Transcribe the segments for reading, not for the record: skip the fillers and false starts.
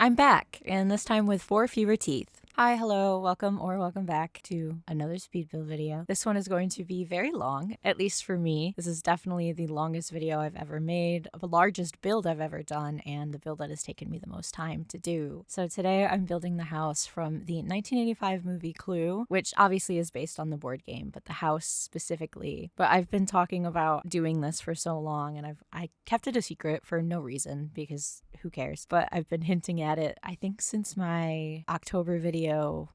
I'm back, and this time with 4 fewer teeth. Hi, hello, welcome back to another speed build video. This one is going to be very long, at least for me. This is definitely the longest video I've ever made, the largest build I've ever done, and the build that has taken me the most time to do. So today I'm building the house from the 1985 movie Clue, which obviously is based on the board game, but the house specifically. But I've been talking about doing this for so long, and I kept it a secret for no reason, because who cares? But I've been hinting at it, I think, since my October video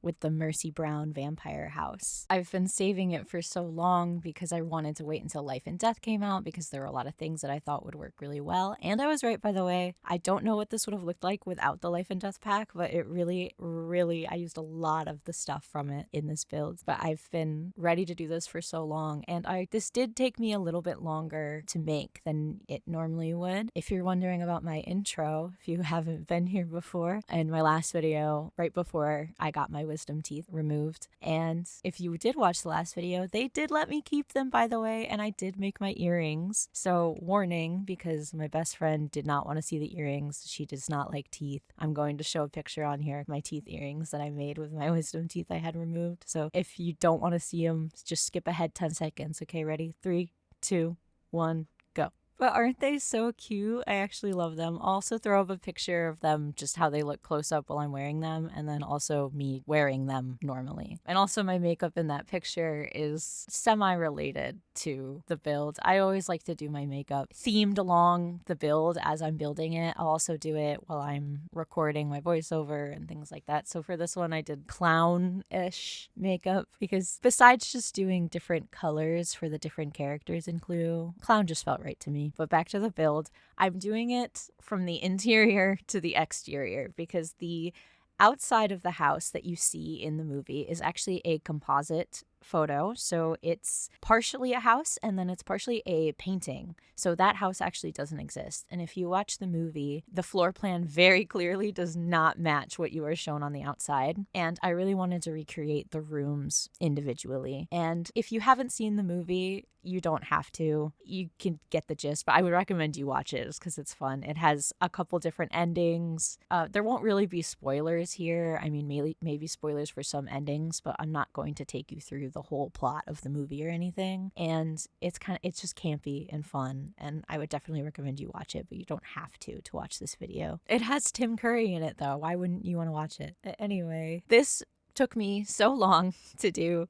with the Mercy Brown vampire house. I've been saving it for so long because I wanted to wait until Life and Death came out, because there were a lot of things that I thought would work really well. And I was right, by the way. I don't know what this would have looked like without the Life and Death pack, but it really, I used a lot of the stuff from it in this build. But I've been ready to do this for so long, and this did take me a little bit longer to make than it normally would. If you're wondering about my intro, if you haven't been here before, in my last video, right before I got my wisdom teeth removed. And if you did watch the last video, they did let me keep them, by the way, and I did make my earrings. So warning, because my best friend did not want to see the earrings. She does not like teeth. I'm going to show a picture on here of my teeth earrings that I made with my wisdom teeth I had removed. So if you don't want to see them, just skip ahead 10 seconds. Okay, ready? 3, 2, 1, go. But aren't they so cute? I actually love them. I'll also throw up a picture of them, just how they look close up while I'm wearing them, and then also me wearing them normally. And also my makeup in that picture is semi-related to the build. I always like to do my makeup themed along the build as I'm building it. I'll also do it while I'm recording my voiceover and things like that. So for this one, I did clown-ish makeup, because besides just doing different colors for the different characters in Clue, clown just felt right to me. But back to the build, I'm doing it from the interior to the exterior, because the outside of the house that you see in the movie is actually a composite photo. So it's partially a house and then it's partially a painting. So that house actually doesn't exist. And if you watch the movie, the floor plan very clearly does not match what you are shown on the outside. And I really wanted to recreate the rooms individually. And if you haven't seen the movie, you don't have to. You can get the gist, but I would recommend you watch it because it's fun. It has a couple different endings. There won't really be spoilers here. I mean, maybe spoilers for some endings, but I'm not going to take you through the whole plot of the movie or anything. And it's just campy and fun, and I would definitely recommend you watch it, but you don't have to watch this video. It has Tim Curry in it though. Why wouldn't you want to watch it? Anyway, this took me so long to do.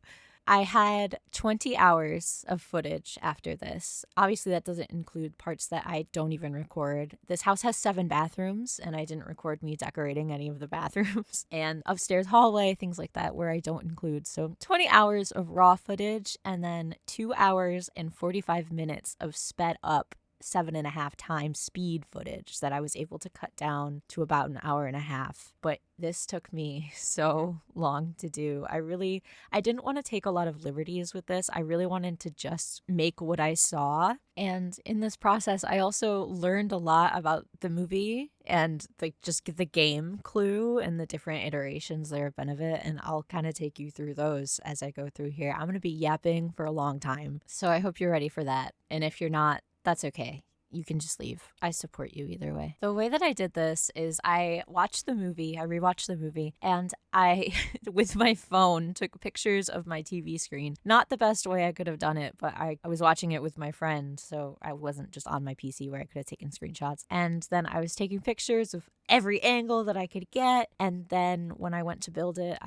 I had 20 hours of footage after this. Obviously, that doesn't include parts that I don't even record. This house has 7 bathrooms, and I didn't record me decorating any of the bathrooms. And upstairs hallway, things like that, where I don't include. So 20 hours of raw footage, and then 2 hours and 45 minutes of sped up 7.5 times speed footage that I was able to cut down to about an hour and a half. But this took me so long to do. I didn't want to take a lot of liberties with this. I really wanted to just make what I saw. And in this process, I also learned a lot about the movie and just the game Clue and the different iterations there have been of it. And I'll kind of take you through those as I go through here. I'm going to be yapping for a long time, so I hope you're ready for that. And if you're not, that's okay. You can just leave. I support you either way. The way that I did this is I rewatched the movie, and I, with my phone, took pictures of my TV screen. Not the best way I could have done it, but I was watching it with my friend, so I wasn't just on my PC where I could have taken screenshots. And then I was taking pictures of every angle that I could get, and then when I went to build it,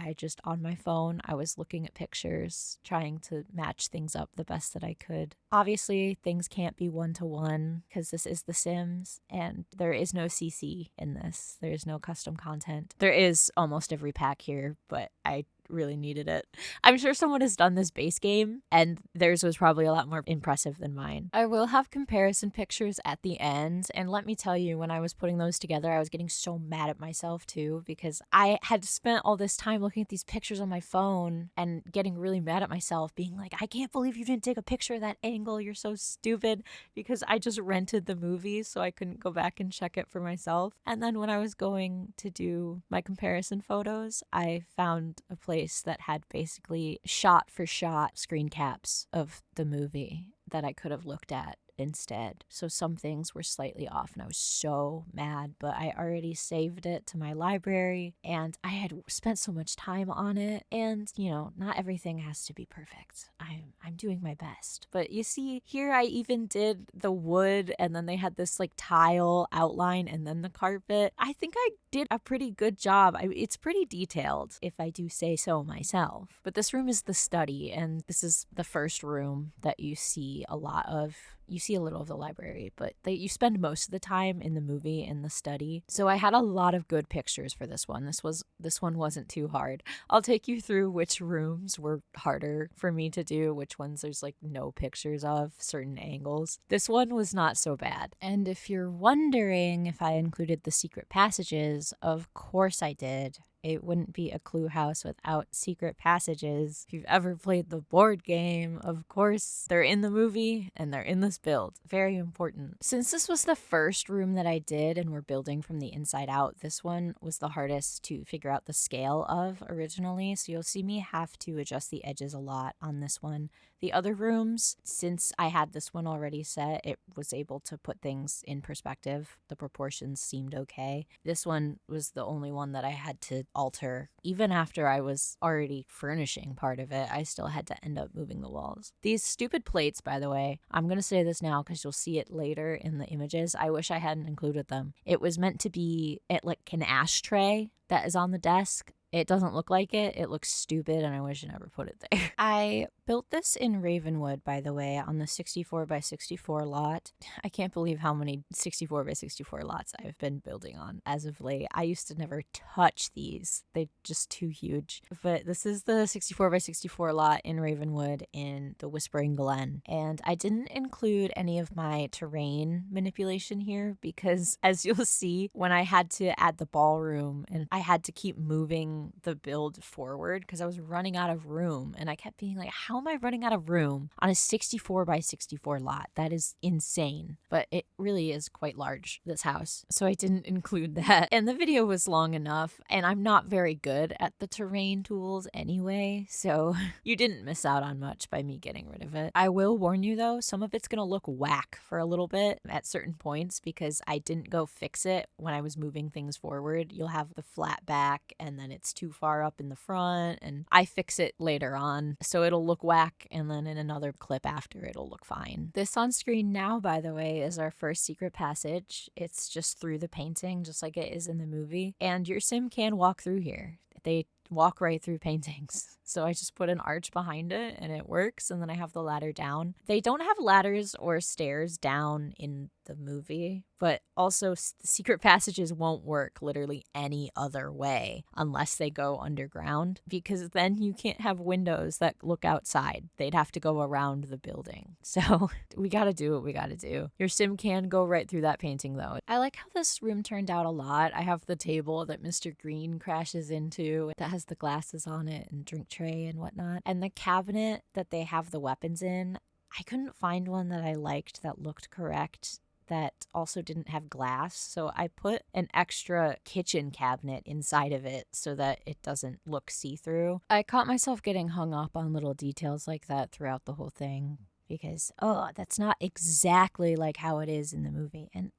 on my phone, I was looking at pictures, trying to match things up the best that I could. Obviously, things can't be one-to-one, because this is The Sims, and there is no CC in this. There is no custom content. There is almost every pack here, but I really needed it. I'm sure someone has done this base game, and theirs was probably a lot more impressive than mine. I will have comparison pictures at the end, and let me tell you, when I was putting those together, I was getting so mad at myself too, because I had spent all this time looking at these pictures on my phone and getting really mad at myself, being like, I can't believe you didn't take a picture of that angle, you're so stupid, because I just rented the movie, so I couldn't go back and check it for myself. And then when I was going to do my comparison photos, I found a place that had basically shot for shot screen caps of the movie that I could have looked at instead. So some things were slightly off and I was so mad, but I already saved it to my library and I had spent so much time on it. And, you know, not everything has to be perfect. I'm doing my best. But you see, here I even did the wood and then they had this like tile outline and then the carpet. I think I did a pretty good job. It's pretty detailed, if I do say so myself. But this room is the study, and this is the first room that you see a lot of. You see a little of the library, but you spend most of the time in the movie in the study. So I had a lot of good pictures for this one. This one wasn't too hard. I'll take you through which rooms were harder for me to do, which ones there's like no pictures of, certain angles. This one was not so bad. And if you're wondering if I included the secret passages, of course I did. It wouldn't be a clue house without secret passages. If you've ever played the board game, of course, they're in the movie and they're in this build. Very important. Since this was the first room that I did and we're building from the inside out, this one was the hardest to figure out the scale of originally. So you'll see me have to adjust the edges a lot on this one. The other rooms, since I had this one already set, it was able to put things in perspective. The proportions seemed okay. This one was the only one that I had to alter. Even after I was already furnishing part of it, I still had to end up moving the walls. These stupid plates, by the way, I'm going to say this now because you'll see it later in the images. I wish I hadn't included them. It was meant to be like an ashtray that is on the desk. It doesn't look like it. It looks stupid, and I wish I never put it there. I built this in Ravenwood, by the way, on the 64 by 64 lot. I can't believe how many 64 by 64 lots I've been building on as of late. I used to never touch these. They're just too huge. But this is the 64 by 64 lot in Ravenwood in the Whispering Glen. And I didn't include any of my terrain manipulation here because, as you'll see, when I had to add the ballroom and I had to keep moving the build forward because I was running out of room, and I kept being like, how am I running out of room on a 64 by 64 lot? That is insane. But it really is quite large, this house, so I didn't include that. And the video was long enough, and I'm not very good at the terrain tools anyway, so you didn't miss out on much by me getting rid of it. I will warn you though, some of it's gonna look whack for a little bit at certain points because I didn't go fix it when I was moving things forward. You'll have the flat back and then it's too far up in the front, and I fix it later on, so it'll look whack, and then in another clip after it'll look fine. This on screen now, by the way, is our first secret passage. It's just through the painting, just like it is in the movie, and your sim can walk through here. They walk right through paintings. So I just put an arch behind it and it works, and then I have the ladder down. They don't have ladders or stairs down in the movie, but also the secret passages won't work literally any other way unless they go underground, because then you can't have windows that look outside. They'd have to go around the building. So we gotta do what we gotta do. Your sim can go right through that painting though. I like how this room turned out a lot. I have the table that Mr. Green crashes into that has the glasses on it and drink tray and whatnot, and the cabinet that they have the weapons in. I couldn't find one that I liked that looked correct that also didn't have glass, so I put an extra kitchen cabinet inside of it so that it doesn't look see-through. I caught myself getting hung up on little details like that throughout the whole thing because, that's not exactly like how it is in the movie, and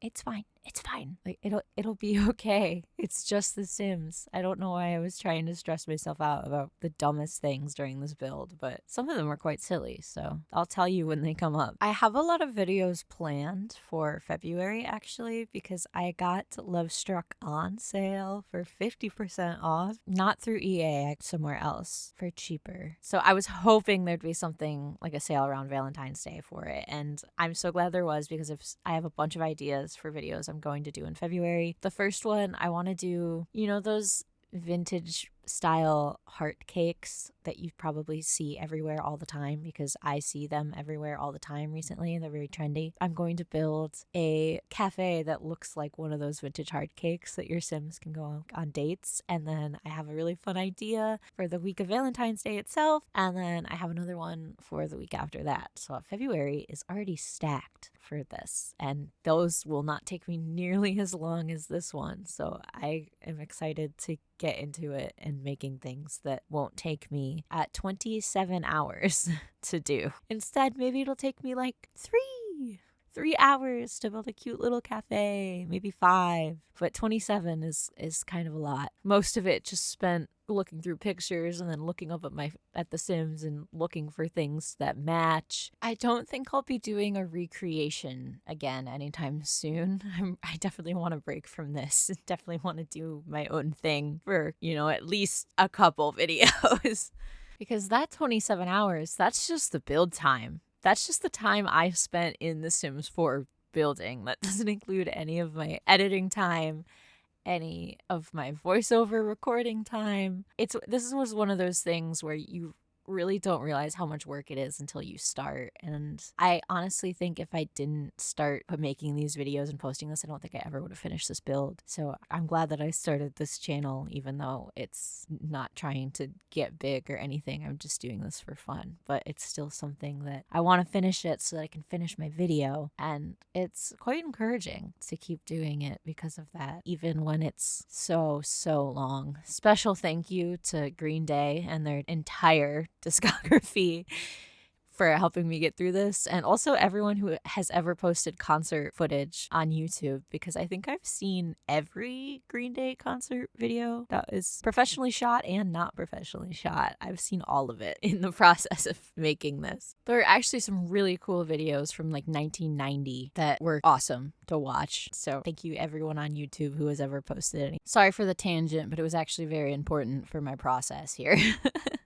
it's fine. It's fine. Like it'll be okay. It's just The Sims. I don't know why I was trying to stress myself out about the dumbest things during this build, but some of them are quite silly, so I'll tell you when they come up. I have a lot of videos planned for February actually, because I got Love Struck on sale for 50% off, not through EA, somewhere else for cheaper. So I was hoping there'd be something like a sale around Valentine's Day for it, and I'm so glad there was, because if I have a bunch of ideas for videos I'm going to do in February. The first one, I want to do, those vintage style heart cakes that you probably see everywhere all the time, because I see them everywhere all the time recently. They're very trendy. I'm going to build a cafe that looks like one of those vintage heart cakes that your Sims can go on dates. And then I have a really fun idea for the week of Valentine's Day itself. And then I have another one for the week after that. So February is already stacked for this, and those will not take me nearly as long as this one. So I am excited to get into it and making things that won't take me at 27 hours to do. Instead, maybe it'll take me like 3. 3 hours to build a cute little cafe, maybe 5, but 27 is kind of a lot. Most of it just spent looking through pictures and then looking up at The Sims and looking for things that match. I don't think I'll be doing a recreation again anytime soon. I definitely want to break from this. Definitely want to do my own thing for, at least a couple videos. Because that 27 hours, that's just the build time. That's just the time I spent in The Sims 4 building. That doesn't include any of my editing time, any of my voiceover recording time. This was one of those things where you really don't realize how much work it is until you start. And I honestly think if I didn't start making these videos and posting this, I don't think I ever would have finished this build. So I'm glad that I started this channel, even though it's not trying to get big or anything. I'm just doing this for fun, but it's still something that I want to finish it so that I can finish my video. And it's quite encouraging to keep doing it because of that, even when it's so long. Special thank you to Green Day and their entire discography for helping me get through this, and also everyone who has ever posted concert footage on YouTube, because I think I've seen every Green Day concert video that is professionally shot and not professionally shot. I've seen all of it in the process of making this. There are actually some really cool videos from like 1990 that were awesome to watch. So thank you everyone on YouTube who has ever posted any. Sorry for the tangent, but it was actually very important for my process here.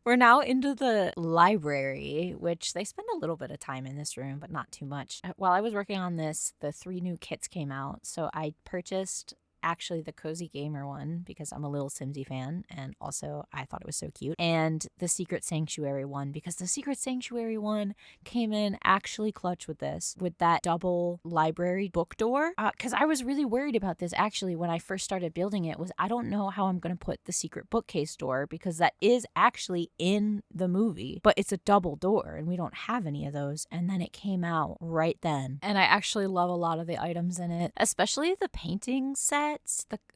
We're now into the library, which they spend a little bit of time in this room, but not too much. While I was working on this, the 3 new kits came out. So I purchased actually the Cozy Gamer one because I'm a little Simsy fan, and also I thought it was so cute, and the Secret Sanctuary one because the Secret Sanctuary one came in actually clutch with this, with that double library book door, because I was really worried about this actually when I first started building it. Was I don't know how I'm gonna put the secret bookcase door because that is actually in the movie, but it's a double door and we don't have any of those. And then it came out right then, and I actually love a lot of the items in it, especially the painting set.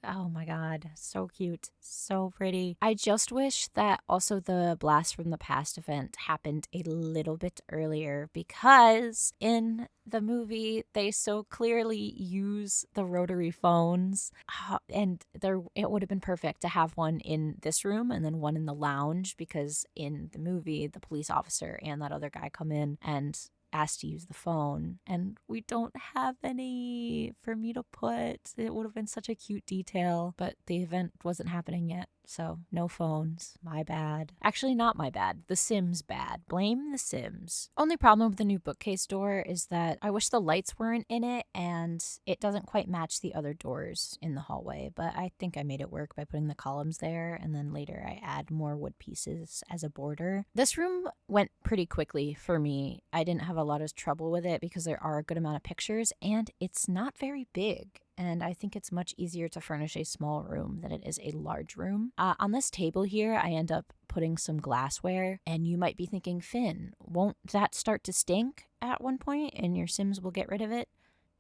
Oh my god, so cute, so pretty. I just wish that also the Blast from the Past event happened a little bit earlier, because in the movie they so clearly use the rotary phones, and it would have been perfect to have one in this room and then one in the lounge, because in the movie the police officer and that other guy come in and asked to use the phone, and we don't have any for me to put. It would have been such a cute detail, but the event wasn't happening yet, so no phones. My bad. Actually, not my bad. The Sims bad. Blame the Sims. Only problem with the new bookcase door is that I wish the lights weren't in it, and it doesn't quite match the other doors in the hallway, but I think I made it work by putting the columns there, and then later I add more wood pieces as a border. This room went pretty quickly for me. I didn't have a lot of trouble with it because there are a good amount of pictures, and it's not very big. And I think it's much easier to furnish a small room than it is a large room. On this table here, I end up putting some glassware, and you might be thinking, Finn, won't that start to stink at one point and your Sims will get rid of it?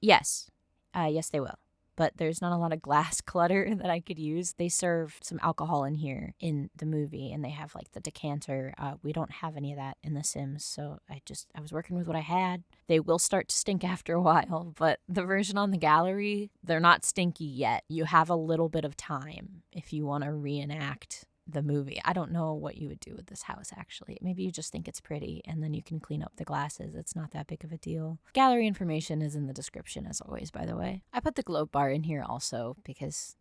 Yes. Yes, they will. But there's not a lot of glass clutter that I could use. They serve some alcohol in here in the movie, and they have like the decanter. We don't have any of that in The Sims, so I was working with what I had. They will start to stink after a while, but the version on the gallery, they're not stinky yet. You have a little bit of time if you want to reenact the movie. I don't know what you would do with this house, actually. Maybe you just think it's pretty and then you can clean up the glasses. It's not that big of a deal. Gallery information is in the description as always, by the way. I put the globe bar in here also because,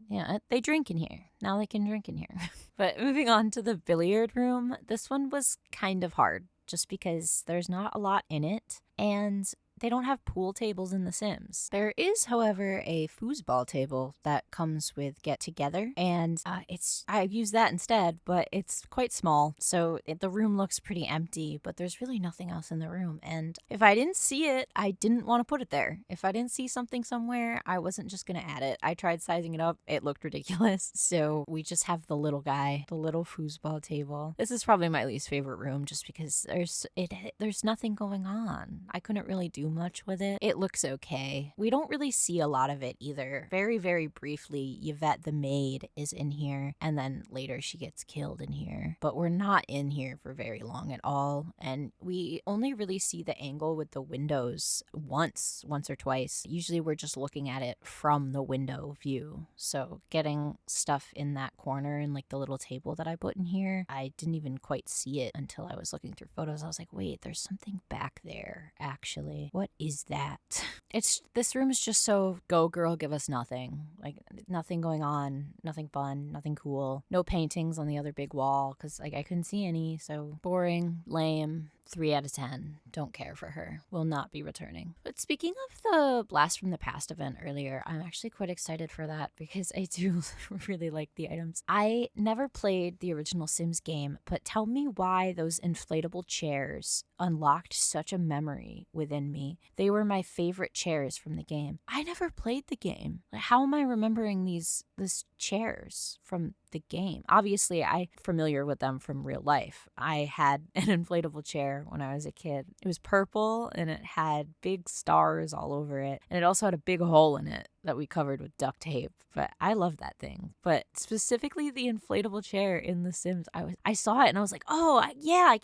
they drink in here. Now they can drink in here. But moving on to the billiard room, this one was kind of hard just because there's not a lot in it, and they don't have pool tables in The Sims. There is, however, a foosball table that comes with Get Together, and I use that instead, but it's quite small, so the room looks pretty empty, but there's really nothing else in the room, and if I didn't see it, I didn't want to put it there. If I didn't see something somewhere, I wasn't just gonna add it. I tried sizing it up, it looked ridiculous, so we just have the little guy, the little foosball table. This is probably my least favorite room just because there's nothing going on. I couldn't really do do much with it. It looks okay. We don't really see a lot of it either. Very, very briefly, Yvette the maid is in here, and then later she gets killed in here. But we're not in here for very long at all, and we only really see the angle with the windows once or twice. Usually we're just looking at it from the window view. So getting stuff in that corner and like the little table that I put in here, I didn't even quite see it until I was looking through photos. I was like, wait, there's something back there, actually. What is that? This room is just so go girl, give us nothing. Like nothing going on, nothing fun, nothing cool. No paintings on the other big wall because like I couldn't see any. So boring, lame. 3 out of 10. Don't care for her. Will not be returning. But speaking of the Blast from the Past event earlier, I'm actually quite excited for that because I do really like the items. I never played the original Sims game, but tell me why those inflatable chairs unlocked such a memory within me. They were my favorite chairs from the game. I never played the game. Like, how am I remembering these chairs from the game? Obviously, I'm familiar with them from real life. I had an inflatable chair when I was a kid. It was purple and it had big stars all over it. And it also had a big hole in it that we covered with duct tape. But I love that thing. But specifically the inflatable chair in The Sims, I saw it and I was like, oh, yeah,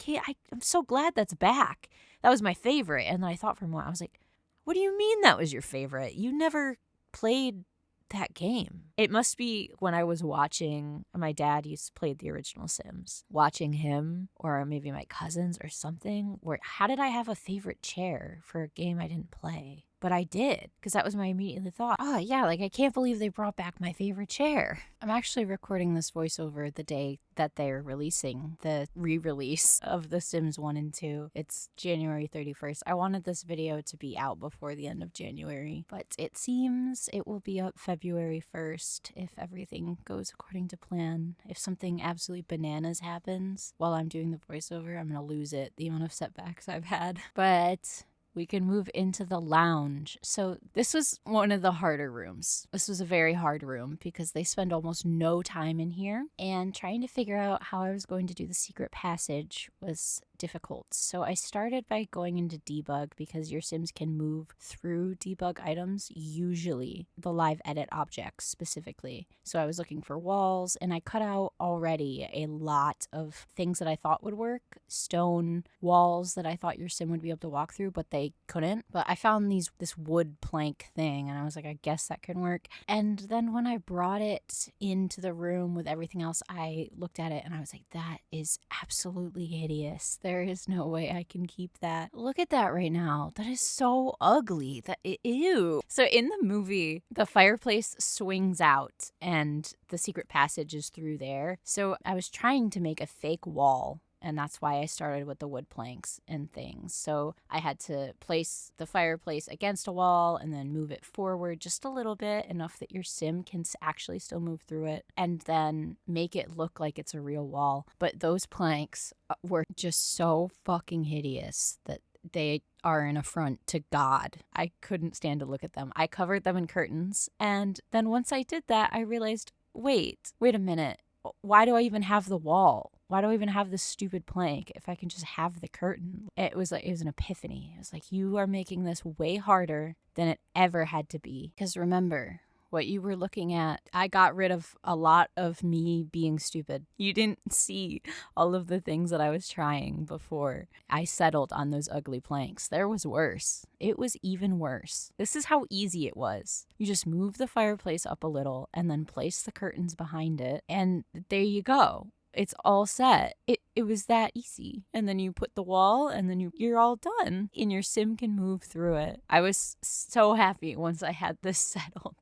I'm so glad that's back. That was my favorite. And then I thought for a moment, I was like, what do you mean that was your favorite? You never played that game. It must be when I was watching, my dad used to play the original Sims, watching him or maybe my cousins or something, where how did I have a favorite chair for a game I didn't play? But I did, because that was my immediate thought. Oh, yeah, like I can't believe they brought back my favorite chair. I'm actually recording this voiceover the day that they're releasing the re-release of The Sims 1 and 2. It's January 31st. I wanted this video to be out before the end of January, but it seems it will be up February 1st if everything goes according to plan. If something absolutely bananas happens while I'm doing the voiceover, I'm going to lose it, the amount of setbacks I've had. But we can move into the lounge. So this was one of the harder rooms. This was a very hard room because they spend almost no time in here, and trying to figure out how I was going to do the secret passage was difficult. So I started by going into debug because your Sims can move through debug items, usually the live edit objects specifically. So I was looking for walls, and I cut out already a lot of things that I thought would work. Stone walls that I thought your Sim would be able to walk through, but they couldn't. But I found this wood plank thing, and I was like, I guess that can work. And then when I brought it into the room with everything else, I looked at it and I was like, that is absolutely hideous. There is no way I can keep that. Look at that right now. That is so ugly. Ew. So in the movie, the fireplace swings out and the secret passage is through there. So I was trying to make a fake wall, and that's why I started with the wood planks and things. So I had to place the fireplace against a wall and then move it forward just a little bit, enough that your Sim can actually still move through it, and then make it look like it's a real wall. But those planks were just so fucking hideous that they are an affront to God. I couldn't stand to look at them. I covered them in curtains, and then once I did that, I realized, wait a minute. Why do I even have the wall? Why do I even have this stupid plank if I can just have the curtain? It was an epiphany. It was like, you are making this way harder than it ever had to be. Because remember, what you were looking at, I got rid of a lot of me being stupid. You didn't see all of the things that I was trying before I settled on those ugly planks. There was worse. It was even worse. This is how easy it was. You just move the fireplace up a little and then place the curtains behind it, and there you go. It's all set. It was that easy. And then you put the wall, and then you're all done. And your Sim can move through it. I was so happy once I had this settled.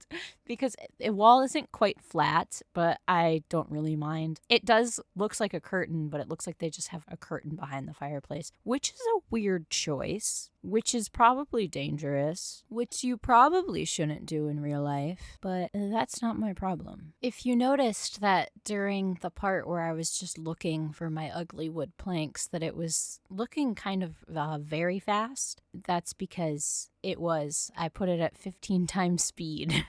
Because the wall isn't quite flat, but I don't really mind. It looks like a curtain, but it looks like they just have a curtain behind the fireplace, which is a weird choice, which is probably dangerous, which you probably shouldn't do in real life, but that's not my problem. If you noticed that during the part where I was just looking for my ugly wood planks, that it was looking kind of very fast, that's because It was. I put it at 15 times speed.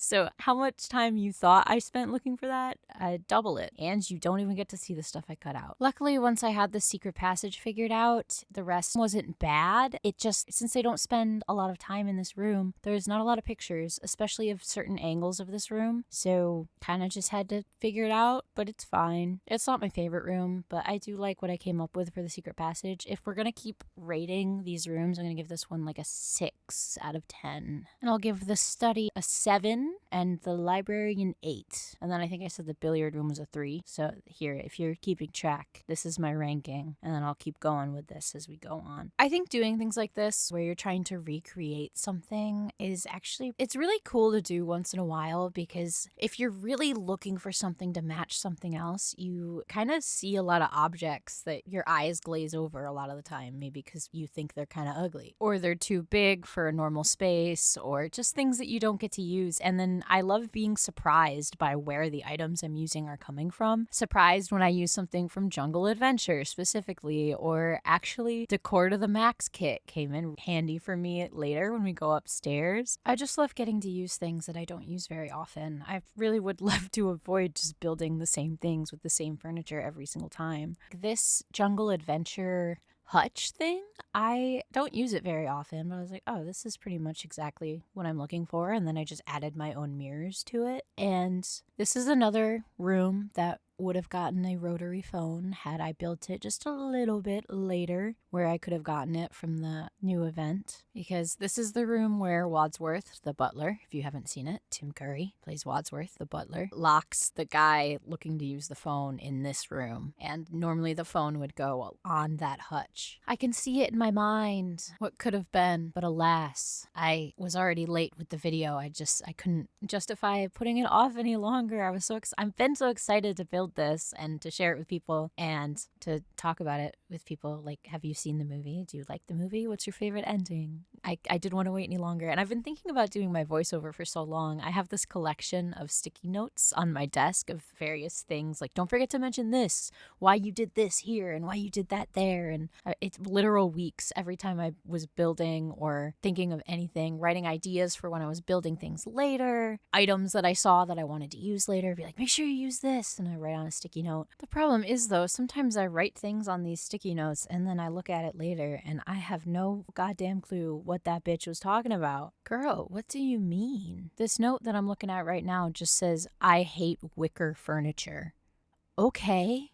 So how much time you thought I spent looking for that? I double it. And you don't even get to see the stuff I cut out. Luckily, once I had the secret passage figured out, the rest wasn't bad. It just, since they don't spend a lot of time in this room, there's not a lot of pictures, especially of certain angles of this room. So kind of just had to figure it out, but it's fine. It's not my favorite room, but I do like what I came up with for the secret passage. If we're going to keep rating these rooms, I'm going to give this one like a 6 out of 10. And I'll give the study a 7 and the library an 8. And then I think I said the billiard room was a 3. So here, if you're keeping track, this is my ranking. And then I'll keep going with this as we go on. I think doing things like this, where you're trying to recreate something, is actually, it's really cool to do once in a while, because if you're really looking for something to match something else, you kind of see a lot of objects that your eyes glaze over a lot of the time, maybe because you think they're kind of ugly, or they're too big for a normal space, or just things that you don't get to use. And then I love being surprised by where the items I'm using are coming from. Surprised when I use something from Jungle Adventure specifically, or actually Decor to the Max kit came in handy for me later when we go upstairs. I just love getting to use things that I don't use very often. I really would love to avoid just building the same things with the same furniture every single time. This Jungle Adventure hutch thing, I don't use it very often, but I was like, oh, this is pretty much exactly what I'm looking for. And then I just added my own mirrors to it. And this is another room that would have gotten a rotary phone had I built it just a little bit later, where I could have gotten it from the new event. Because this is the room where Wadsworth, the butler, if you haven't seen it, Tim Curry plays Wadsworth, the butler, locks the guy looking to use the phone in this room. And normally the phone would go on that hutch. I can see it in my mind, what could have been, but alas, I was already late with the video. I couldn't justify putting it off any longer. I've been so excited to build this and to share it with people and to talk about it with people. Like, have you seen the movie? Do you like the movie? What's your favorite ending? I didn't want to wait any longer. And I've been thinking about doing my voiceover for so long. I have this collection of sticky notes on my desk of various things. Like, don't forget to mention this, why you did this here and why you did that there. And it's literal weeks every time I was building or thinking of anything, writing ideas for when I was building things later, items that I saw that I wanted to use later, be like, make sure you use this. And I write on a sticky note. The problem is, though, sometimes I write things on these sticky notes and then I look at it later and I have no goddamn clue what that bitch was talking about. Girl, what do you mean? This note that I'm looking at right now just says, I hate wicker furniture. Okay.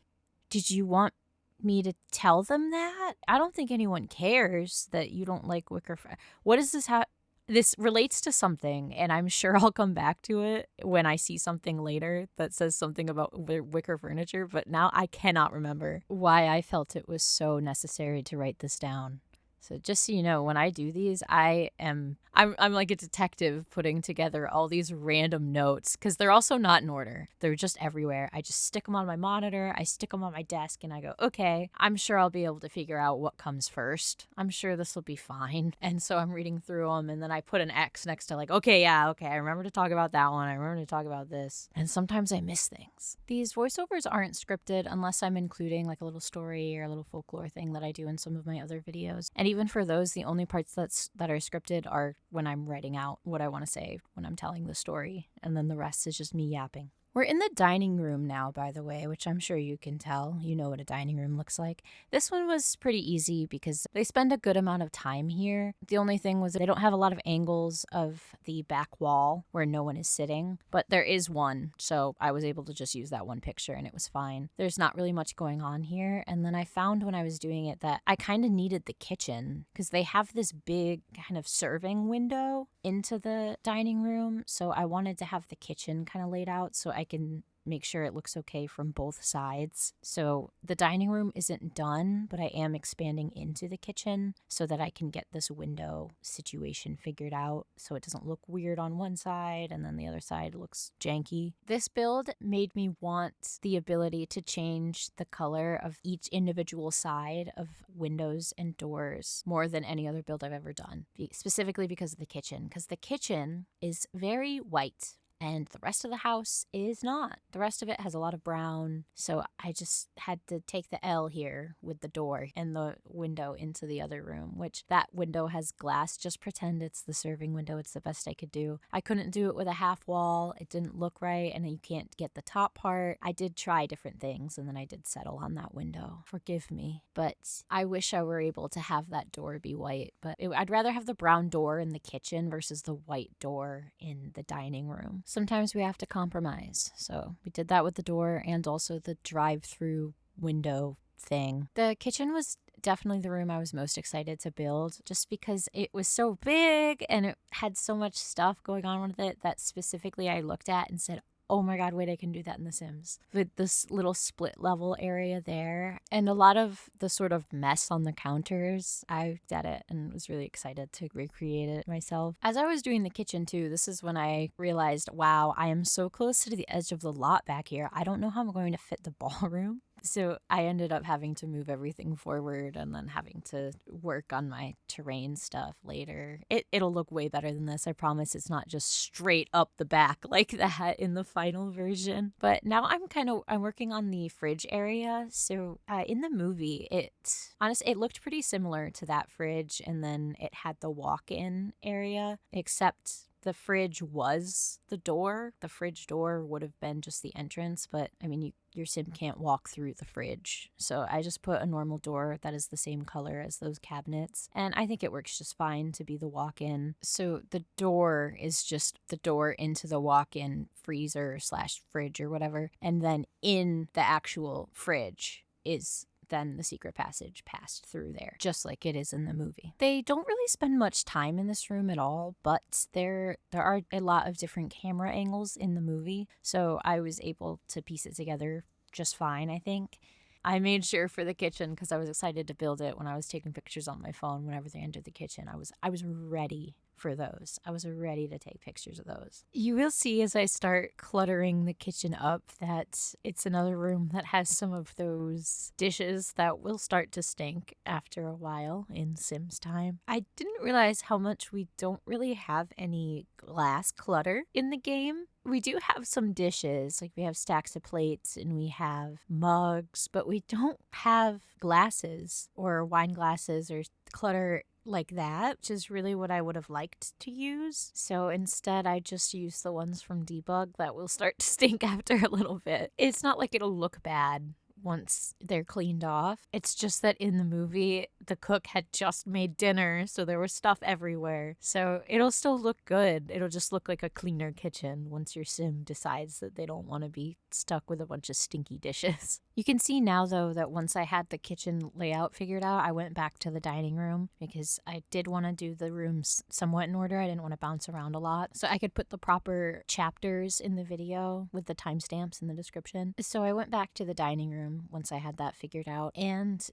Did you want me to tell them that? I don't think anyone cares that you don't like wicker. What does this have? This relates to something, and I'm sure I'll come back to it when I see something later that says something about wicker furniture, but now I cannot remember why I felt it was so necessary to write this down. So just so you know, when I do these, I'm like a detective putting together all these random notes, because they're also not in order. They're just everywhere. I just stick them on my monitor, I stick them on my desk, and I go, okay, I'm sure I'll be able to figure out what comes first. I'm sure this will be fine. And so I'm reading through them, and then I put an X next to like, okay, I remember to talk about that one. I remember to talk about this. And sometimes I miss things. These voiceovers aren't scripted unless I'm including like a little story or a little folklore thing that I do in some of my other videos. And even for those, the only parts that are scripted are when I'm writing out what I want to say when I'm telling the story, and then the rest is just me yapping. We're in the dining room now, by the way, which I'm sure you can tell. You know what a dining room looks like. This one was pretty easy because they spend a good amount of time here. The only thing was that they don't have a lot of angles of the back wall where no one is sitting, but there is one, so I was able to just use that one picture and it was fine. There's not really much going on here, and then I found when I was doing it that I kind of needed the kitchen because they have this big kind of serving window into the dining room, so I wanted to have the kitchen kind of laid out so I can make sure it looks okay from both sides. So the dining room isn't done, but I am expanding into the kitchen so that I can get this window situation figured out so it doesn't look weird on one side and then the other side looks janky. This build made me want the ability to change the color of each individual side of windows and doors more than any other build I've ever done, specifically because of the kitchen, because the kitchen is very white and the rest of the house is not. The rest of it has a lot of brown, so I just had to take the L here with the door and the window into the other room, which that window has glass. Just pretend it's the serving window. It's the best I could do. I couldn't do it with a half wall. It didn't look right, and you can't get the top part. I did try different things, and then I did settle on that window. Forgive me, but I wish I were able to have that door be white, but I'd rather have the brown door in the kitchen versus the white door in the dining room. Sometimes we have to compromise, so we did that with the door and also the drive-through window thing. The kitchen was definitely the room I was most excited to build, just because it was so big and it had so much stuff going on with it that specifically I looked at and said, oh my god, wait, I can do that in The Sims. With this little split level area there and a lot of the sort of mess on the counters, I did it and was really excited to recreate it myself. As I was doing the kitchen too, this is when I realized, wow, I am so close to the edge of the lot back here. I don't know how I'm going to fit the ballroom. So I ended up having to move everything forward and then having to work on my terrain stuff later. It'll look way better than this. I promise it's not just straight up the back like that in the final version. But now I'm working on the fridge area. So in the movie, it looked pretty similar to that fridge, and then it had the walk-in area, except the fridge was the door. The fridge door would have been just the entrance, but I mean, your sim can't walk through the fridge. So I just put a normal door that is the same color as those cabinets, and I think it works just fine to be the walk-in. So the door is just the door into the walk-in freezer / fridge or whatever, and then in the actual fridge is then the secret passage passed through there, just like it is in the movie. They don't really spend much time in this room at all, but there are a lot of different camera angles in the movie, so I was able to piece it together just fine, I think. I made sure for the kitchen, because I was excited to build it when I was taking pictures on my phone whenever they entered the kitchen. I was ready for those. I was ready to take pictures of those. You will see as I start cluttering the kitchen up that it's another room that has some of those dishes that will start to stink after a while in Sims time. I didn't realize how much we don't really have any glass clutter in the game. We do have some dishes, like we have stacks of plates and we have mugs, but we don't have glasses or wine glasses or clutter like that, which is really what I would have liked to use. So instead, I just use the ones from Debug that will start to stink after a little bit. It's not like it'll look bad once they're cleaned off. It's just that in the movie, the cook had just made dinner, so there was stuff everywhere. So it'll still look good. It'll just look like a cleaner kitchen once your sim decides that they don't want to be stuck with a bunch of stinky dishes. You can see now, though, that once I had the kitchen layout figured out, I went back to the dining room because I did want to do the rooms somewhat in order. I didn't want to bounce around a lot, so I could put the proper chapters in the video with the timestamps in the description. So I went back to the dining room once I had that figured out, and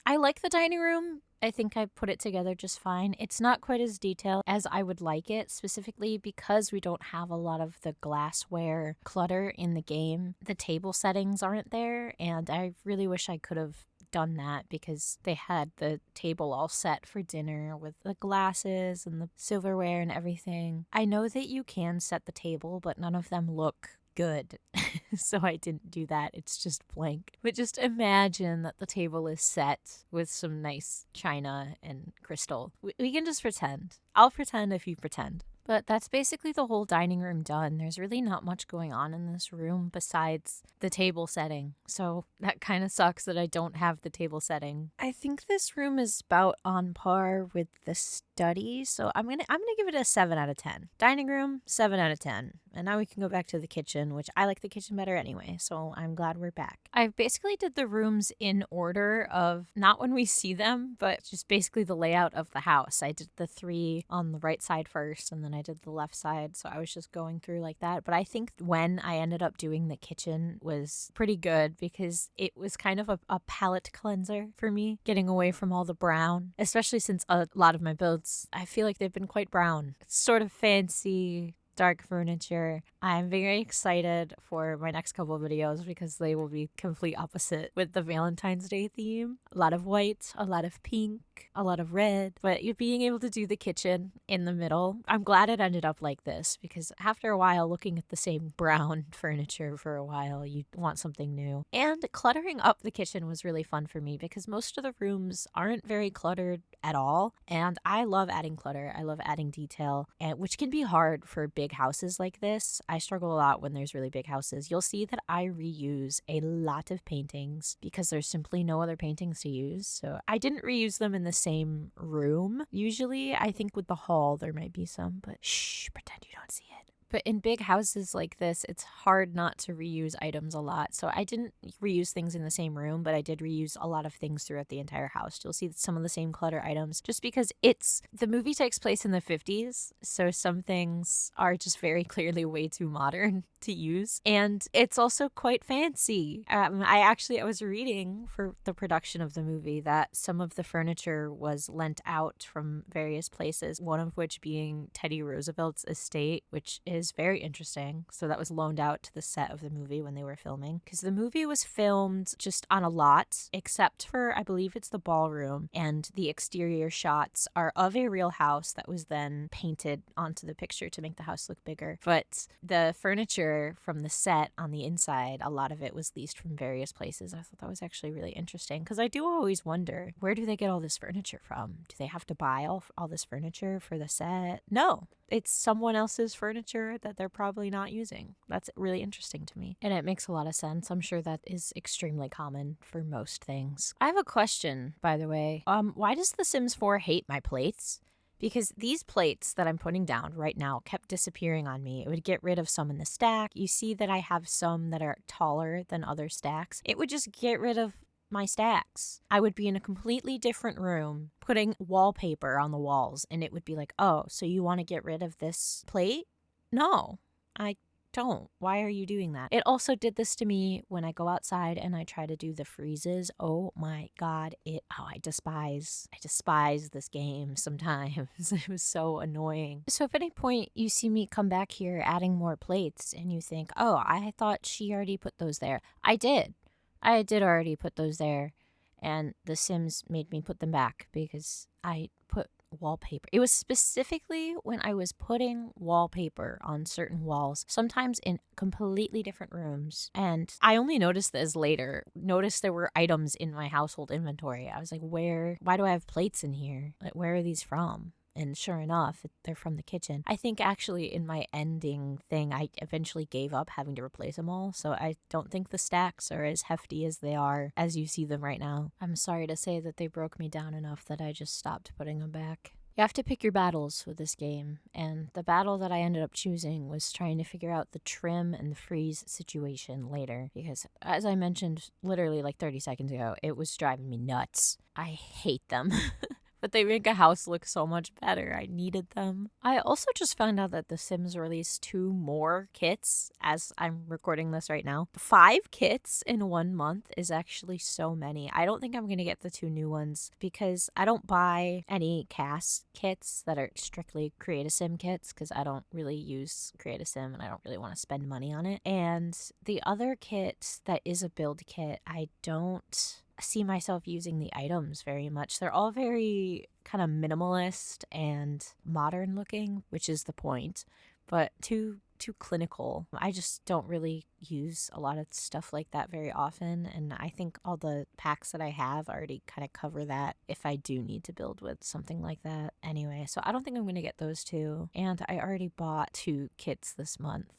I like the dining room. I think I put it together just fine. It's not quite as detailed as I would like it, specifically because we don't have a lot of the glassware clutter in the game. The table settings aren't there, and I really wish I could have done that because they had the table all set for dinner with the glasses and the silverware and everything. I know that you can set the table, but none of them look good. So I didn't do that. It's just blank. But just imagine that the table is set with some nice china and crystal. We can just pretend. I'll pretend if you pretend. But that's basically the whole dining room done. There's really not much going on in this room besides the table setting. So that kind of sucks that I don't have the table setting. I think this room is about on par with the study. So I'm gonna give it a 7 out of 10. Dining room, 7 out of 10. And now we can go back to the kitchen, which I like the kitchen better anyway. So I'm glad we're back. I basically did the rooms in order of not when we see them, but just basically the layout of the house. I did the 3 on the right side first, and then I did the left side. So I was just going through like that. But I think when I ended up doing the kitchen was pretty good because it was kind of a palette cleanser for me, getting away from all the brown, especially since a lot of my builds, I feel like they've been quite brown. It's sort of fancy, dark furniture. I'm very excited for my next couple of videos because they will be complete opposite with the Valentine's Day theme. A lot of white, a lot of pink, a lot of red, but you're being able to do the kitchen in the middle. I'm glad it ended up like this because after a while looking at the same brown furniture for a while, you want something new. And cluttering up the kitchen was really fun for me because most of the rooms aren't very cluttered at all, and I love adding clutter. I love adding detail, and which can be hard for big houses like this. I struggle a lot when there's really big houses. You'll see that I reuse a lot of paintings because there's simply no other paintings to use. So I didn't reuse them in the same room. Usually, I think with the hall there might be some, but shh, pretend you don't see it. But in big houses like this, it's hard not to reuse items a lot. So I didn't reuse things in the same room, but I did reuse a lot of things throughout the entire house. You'll see some of the same clutter items just because the movie takes place in the 50s. So some things are just very clearly way too modern to use. And it's also quite fancy. I was reading for the production of the movie that some of the furniture was lent out from various places, one of which being Teddy Roosevelt's estate, which is very interesting. So that was loaned out to the set of the movie when they were filming, because the movie was filmed just on a lot, except for, I believe it's the ballroom, and the exterior shots are of a real house that was then painted onto the picture to make the house look bigger. But the furniture from the set on the inside, a lot of it was leased from various places. I thought that was actually really interesting because I do always wonder, where do they get all this furniture from? Do they have to buy all this furniture for the set? No, it's someone else's furniture that they're probably not using. That's really interesting to me. And it makes a lot of sense. I'm sure that is extremely common for most things. I have a question, by the way. Why does The Sims 4 hate my plates? Because these plates that I'm putting down right now kept disappearing on me. It would get rid of some in the stack. You see that I have some that are taller than other stacks. It would just get rid of my stacks. I would be in a completely different room putting wallpaper on the walls, and it would be like, oh, so you want to get rid of this plate? No, I don't. Why are you doing that? It also did this to me when I go outside and I try to do the freezes. Oh my God, I despise this game sometimes. It was so annoying. So if at any point you see me come back here adding more plates and you think, oh, I thought she already put those there. I did already put those there, and The Sims made me put them back because I put wallpaper. It was specifically when I was putting wallpaper on certain walls, sometimes in completely different rooms. And I only noticed this later. Noticed there were items in my household inventory. I was like, why do I have plates in here? Like, where are these from? And sure enough, they're from the kitchen. I think actually in my ending thing, I eventually gave up having to replace them all. So I don't think the stacks are as hefty as they are as you see them right now. I'm sorry to say that they broke me down enough that I just stopped putting them back. You have to pick your battles with this game, and the battle that I ended up choosing was trying to figure out the trim and the freeze situation later, because as I mentioned literally like 30 seconds ago, it was driving me nuts. I hate them. But they make a house look so much better. I needed them. I also just found out that The Sims released 2 more kits as I'm recording this right now. 5 kits in 1 month is actually so many. I don't think I'm going to get the 2 new ones because I don't buy any cast kits that are strictly Create-A-Sim kits because I don't really use Create-A-Sim and I don't really want to spend money on it. And the other kit that is a build kit, I don't see myself using the items very much. They're all very kind of minimalist and modern looking, which is the point, but too clinical. I just don't really use a lot of stuff like that very often, and I think all the packs that I have already kind of cover that if I do need to build with something like that anyway. So I don't think I'm going to get those 2, and I already bought 2 kits this month.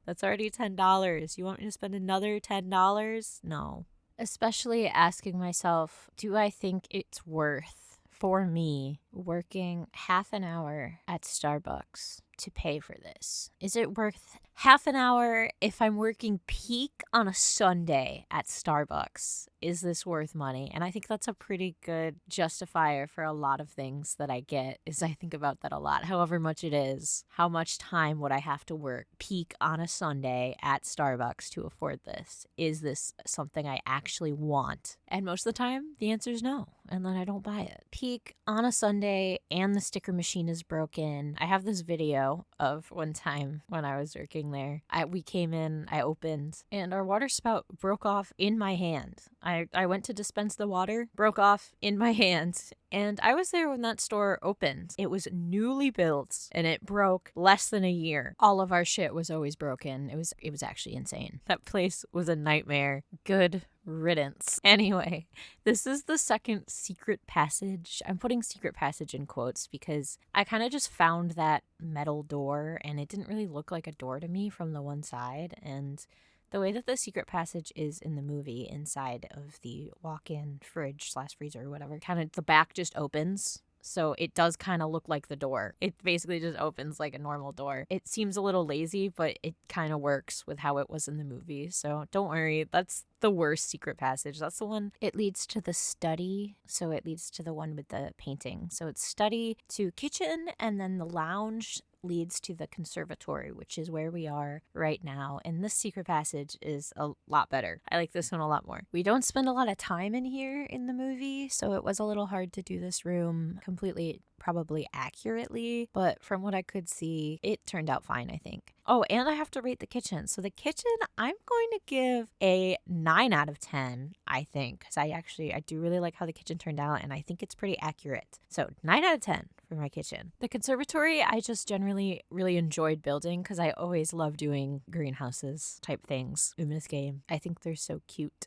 That's already $10. You want me to spend another $10? No. Especially asking myself, do I think it's worth for me working half an hour at Starbucks to pay for this? Is it worth half an hour if I'm working peak on a Sunday at Starbucks. Is this worth money? And I think that's a pretty good justifier for a lot of things that I get, is I think about that a lot. However much it is, how much time would I have to work peak on a Sunday at Starbucks to afford this? Is this something I actually want? And most of the time, the answer is no. And then I don't buy it. Peak on a Sunday and the sticker machine is broken. I have this video of one time when I was working there. We came in, I opened, and our water spout broke off in my hand. I went to dispense the water, broke off in my hand, and I was there when that store opened. It was newly built, and it broke less than a year. All of our shit was always broken. It was actually insane. That place was a nightmare. Good riddance. Anyway, this is the second secret passage. I'm putting secret passage in quotes because I kind of just found that metal door, and it didn't really look like a door to me from the one side. And the way that the secret passage is in the movie, inside of the walk-in fridge / freezer or whatever, kind of the back just opens. So it does kind of look like the door. It basically just opens like a normal door. It seems a little lazy, but it kind of works with how it was in the movie. So don't worry, that's the worst secret passage. That's the one. It leads to the study. So it leads to the one with the painting. So it's study to kitchen, and then the lounge leads to the conservatory, which is where we are right now. And this secret passage is a lot better. I like this one a lot more. We don't spend a lot of time in here in the movie, so it was a little hard to do this room completely, probably accurately, but from what I could see, it turned out fine, I think. Oh, and I have to rate the kitchen. So the kitchen, I'm going to give a 9 out of 10, I think, because I do really like how the kitchen turned out, and I think it's pretty accurate. So 9 out of 10 for my kitchen. The conservatory, I just generally really enjoyed building because I always love doing greenhouses type things in this game. I think they're so cute.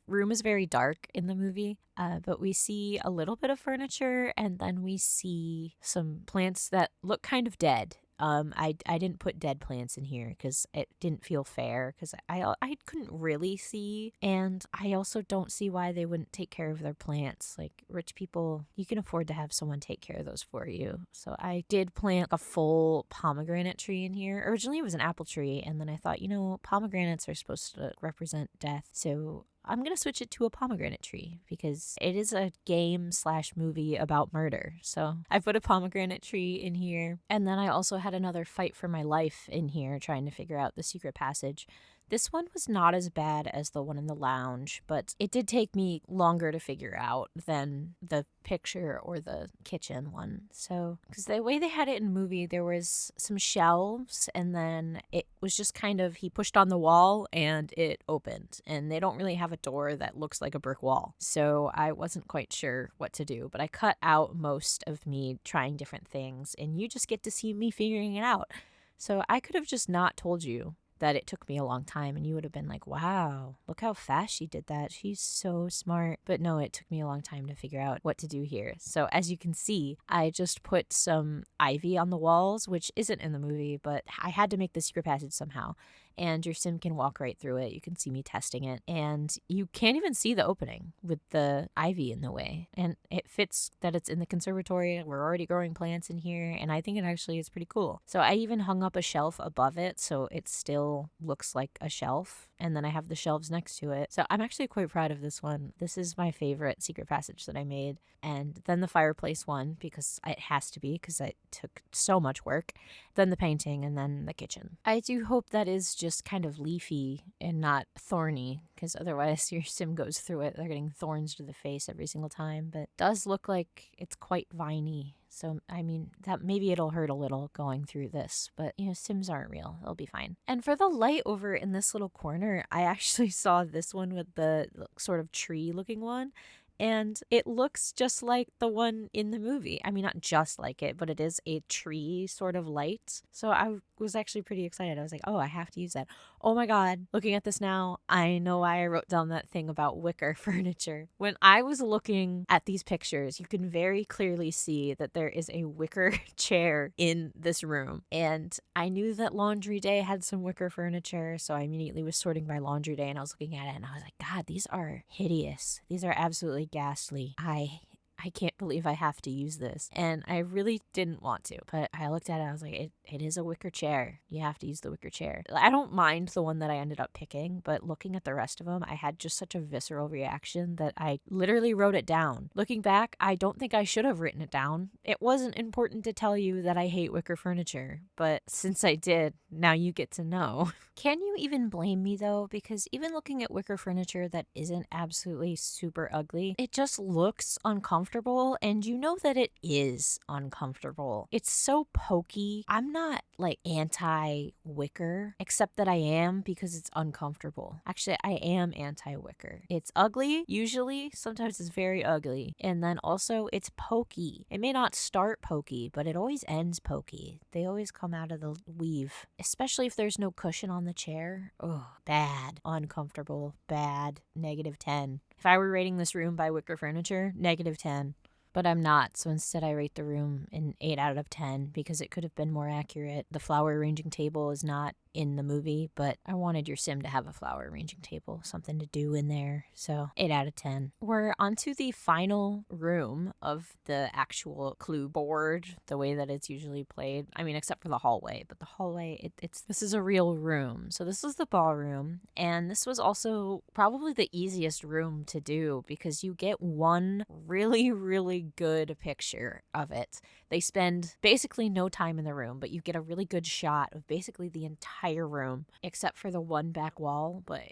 Room is very dark in the movie, but we see a little bit of furniture, and then we see some plants that look kind of dead. I didn't put dead plants in here because it didn't feel fair, because I couldn't really see, and I also don't see why they wouldn't take care of their plants. Like, rich people, you can afford to have someone take care of those for you. So I did plant a full pomegranate tree in here. Originally it was an apple tree, and then I thought, pomegranates are supposed to represent death, so I'm going to switch it to a pomegranate tree because it is a game / movie about murder. So I put a pomegranate tree in here. And then I also had another fight for my life in here trying to figure out the secret passage. This one was not as bad as the one in the lounge, but it did take me longer to figure out than the picture or the kitchen one. So, because the way they had it in the movie, there was some shelves, and then it was just kind of, he pushed on the wall and it opened. And they don't really have a door that looks like a brick wall. So I wasn't quite sure what to do, but I cut out most of me trying different things, and you just get to see me figuring it out. So I could have just not told you that it took me a long time, and you would have been like, wow, look how fast she did that. She's so smart. But no, it took me a long time to figure out what to do here. So as you can see, I just put some ivy on the walls, which isn't in the movie, but I had to make the secret passage somehow. And your sim can walk right through it. You can see me testing it. And you can't even see the opening with the ivy in the way. And it fits that it's in the conservatory. We're already growing plants in here. And I think it actually is pretty cool. So I even hung up a shelf above it, so it still looks like a shelf. And then I have the shelves next to it. So I'm actually quite proud of this one. This is my favorite secret passage that I made. And then the fireplace one, because it has to be, because it took so much work. Then the painting, and then the kitchen. I do hope that is just kind of leafy and not thorny, because otherwise your sim goes through it. They're getting thorns to the face every single time. But it does look like it's quite viney. So, I mean, that maybe it'll hurt a little going through this, but, Sims aren't real. They'll be fine. And for the light over in this little corner, I actually saw this one with the sort of tree-looking one. And it looks just like the one in the movie. I mean, not just like it, but it is a tree sort of light. So I was actually pretty excited. I was like, oh, I have to use that. Oh my God, looking at this now, I know why I wrote down that thing about wicker furniture. When I was looking at these pictures, you can very clearly see that there is a wicker chair in this room. And I knew that laundry day had some wicker furniture, so I immediately was sorting by laundry day, and I was looking at it and I was like, God, these are hideous. These are absolutely ghastly. I I can't believe I have to use this. And I really didn't want to, but I looked at it, I was like, it is a wicker chair. You have to use the wicker chair. I don't mind the one that I ended up picking, but looking at the rest of them, I had just such a visceral reaction that I literally wrote it down. Looking back, I don't think I should have written it down. It wasn't important to tell you that I hate wicker furniture, but since I did, now you get to know. Can you even blame me though? Because even looking at wicker furniture that isn't absolutely super ugly, it just looks uncomfortable, and you know that it is uncomfortable. It's so pokey. I'm not like anti-wicker, except that I am because it's uncomfortable. Actually, I am anti-wicker. It's ugly, usually. Sometimes it's very ugly. And then also it's pokey. It may not start pokey, but it always ends pokey. They always come out of the weave, especially if there's no cushion on the chair. Oh, bad. Uncomfortable. Bad. -10. If I were rating this room by wicker furniture, -10. But I'm not, so instead I rate the room an 8 out of 10 because it could have been more accurate. The flower arranging table is not in the movie, but I wanted your sim to have a flower arranging table, something to do in there, so 8 out of 10. We're onto the final room of the actual clue board, the way that it's usually played. I mean, except for the hallway, but the hallway, this is a real room. So this is the ballroom, and this was also probably the easiest room to do because you get one really, really good picture of it. They spend basically no time in the room, but you get a really good shot of basically the entire room, except for the one back wall, but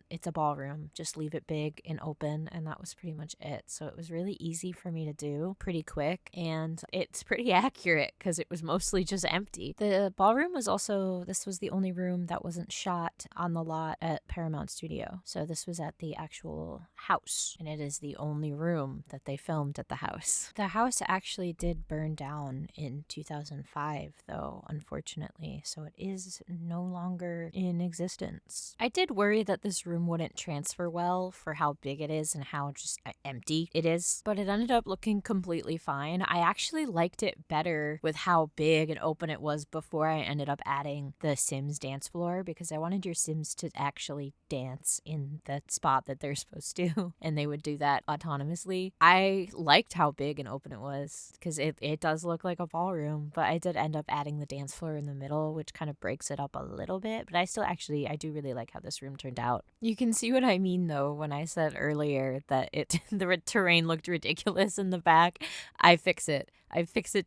it's a ballroom. Just leave it big and open, and that was pretty much it. So it was really easy for me to do, pretty quick, and it's pretty accurate because it was mostly just empty. The ballroom this was the only room that wasn't shot on the lot at Paramount Studio. So this was at the actual house, and it is the only room that they filmed at the house. The house actually did burn down in 2005, though, unfortunately, so it is no longer in existence. I did worry that this room wouldn't transfer well for how big it is and how just empty it is, but it ended up looking completely fine. I actually liked it better with how big and open it was before I ended up adding the Sims dance floor, because I wanted your Sims to actually dance in the spot that they're supposed to, and they would do that autonomously. I liked how big and open it was because it does look like a ballroom, but I did end up adding the dance floor in the middle, which kind of breaks it up a little bit, but I do really like how this room turned out. You can see what I mean though when I said earlier that the terrain looked ridiculous in the back. I fix it,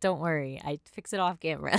don't worry. I fix it off camera.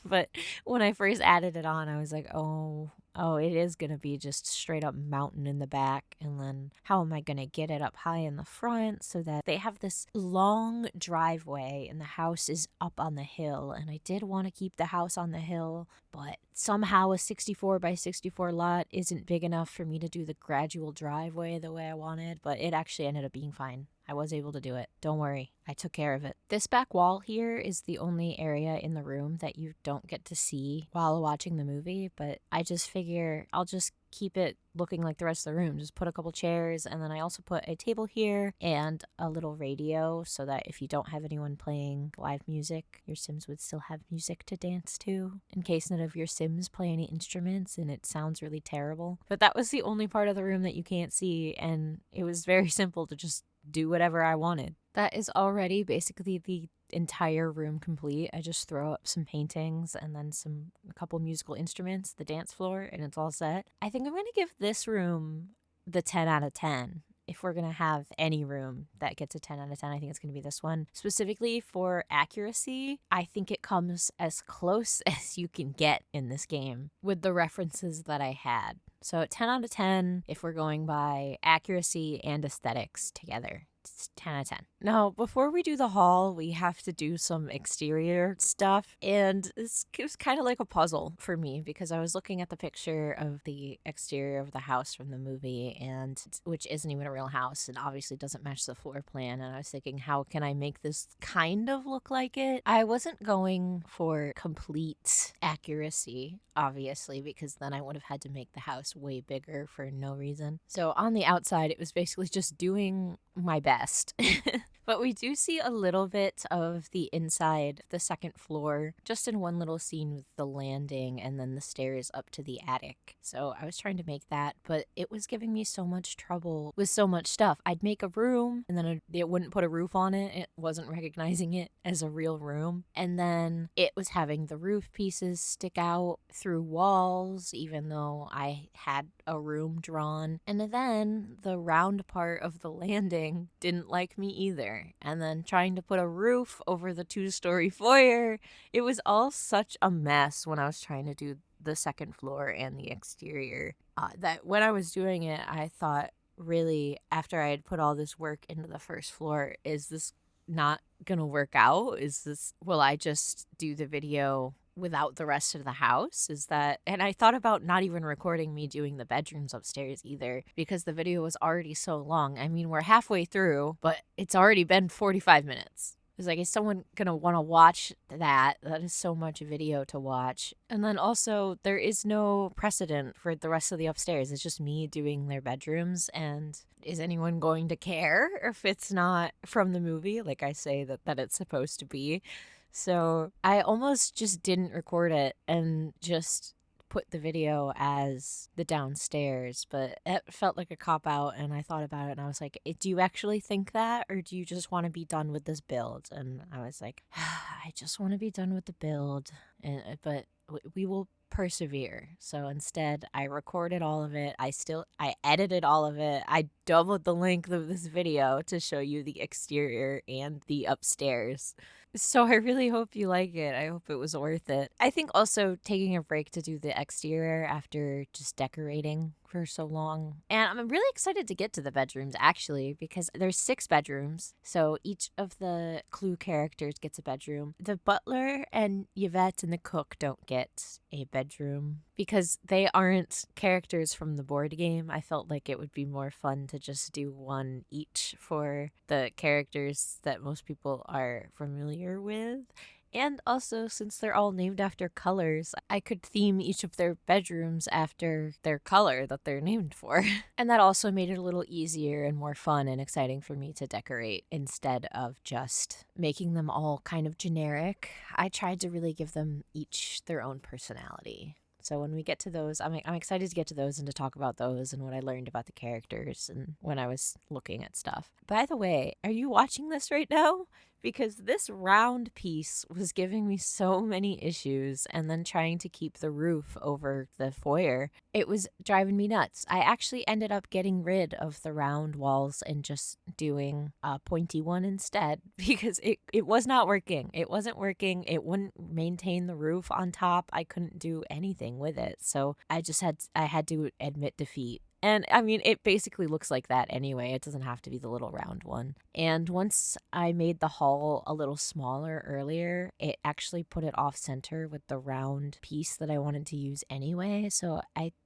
But when I first added it on, I was like, oh, it is going to be just straight up mountain in the back. And then how am I going to get it up high in the front so that they have this long driveway and the house is up on the hill. And I did want to keep the house on the hill, but somehow a 64 by 64 lot isn't big enough for me to do the gradual driveway the way I wanted, but it actually ended up being fine. I was able to do it. Don't worry. I took care of it. This back wall here is the only area in the room that you don't get to see while watching the movie, but I just figure I'll just keep it looking like the rest of the room. Just put a couple chairs, and then I also put a table here and a little radio so that if you don't have anyone playing live music, your Sims would still have music to dance to in case none of your Sims play any instruments and it sounds really terrible. But that was the only part of the room that you can't see, and it was very simple to just do whatever I wanted. That is already basically the entire room complete. I just throw up some paintings and then a couple musical instruments, the dance floor, and it's all set. I think I'm going to give this room the 10 out of 10. If we're going to have any room that gets a 10 out of 10, I think it's going to be this one. Specifically for accuracy, I think it comes as close as you can get in this game with the references that I had. So 10 out of 10 if we're going by accuracy and aesthetics together. It's 10 out of 10. Now, before we do the haul, we have to do some exterior stuff. And it was kind of like a puzzle for me because I was looking at the picture of the exterior of the house from the movie, and which isn't even a real house and obviously doesn't match the floor plan. And I was thinking, how can I make this kind of look like it? I wasn't going for complete accuracy, obviously, because then I would have had to make the house way bigger for no reason. So on the outside, it was basically just doing my best. But we do see a little bit of the inside, the second floor, just in one little scene with the landing and then the stairs up to the attic. So I was trying to make that, but it was giving me so much trouble with so much stuff. I'd make a room and then it wouldn't put a roof on it. It wasn't recognizing it as a real room. And then it was having the roof pieces stick out through walls, even though I had a room drawn. And then the round part of the landing didn't like me either. And then trying to put a roof over the 2-story foyer, it was all such a mess when I was trying to do the second floor and the exterior. That when I was doing it, I thought, really, after I had put all this work into the first floor, is this not gonna work out? Will I just do the video without the rest of the house? And I thought about not even recording me doing the bedrooms upstairs either, because the video was already so long. I mean, we're halfway through, but it's already been 45 minutes. It's like, is someone gonna want to watch that? That is so much video to watch. And then also, there is no precedent for the rest of the upstairs. It's just me doing their bedrooms, and is anyone going to care if it's not from the movie, like I say that it's supposed to be? So I almost just didn't record it and just put the video as the downstairs, but it felt like a cop-out, and I thought about it and I was like, do you actually think that, or do you just want to be done with this build? And I was like, I just want to be done with the build, but we will persevere. So instead, I recorded all of it. I edited all of it. I doubled the length of this video to show you the exterior and the upstairs. So I really hope you like it. I hope it was worth it. I think also taking a break to do the exterior after just decorating for so long. And I'm really excited to get to the bedrooms, actually, because there's 6 bedrooms. So each of the Clue characters gets a bedroom. The butler and Yvette and the cook don't get a bedroom because they aren't characters from the board game. I felt like it would be more fun to just do one each for the characters that most people are familiar with. And also, since they're all named after colors, I could theme each of their bedrooms after their color that they're named for. And that also made it a little easier and more fun and exciting for me to decorate instead of just making them all kind of generic. I tried to really give them each their own personality. So when we get to those, I'm excited to get to those and to talk about those and what I learned about the characters and when I was looking at stuff. By the way, are you watching this right now? Because this round piece was giving me so many issues, and then trying to keep the roof over the foyer, it was driving me nuts. I actually ended up getting rid of the round walls and just doing a pointy one instead, because it was not working. It wasn't working. It wouldn't maintain the roof on top. I couldn't do anything with it. So I had to admit defeat. And I mean, it basically looks like that anyway. It doesn't have to be the little round one. And once I made the hall a little smaller earlier, it actually put it off center with the round piece that I wanted to use anyway. So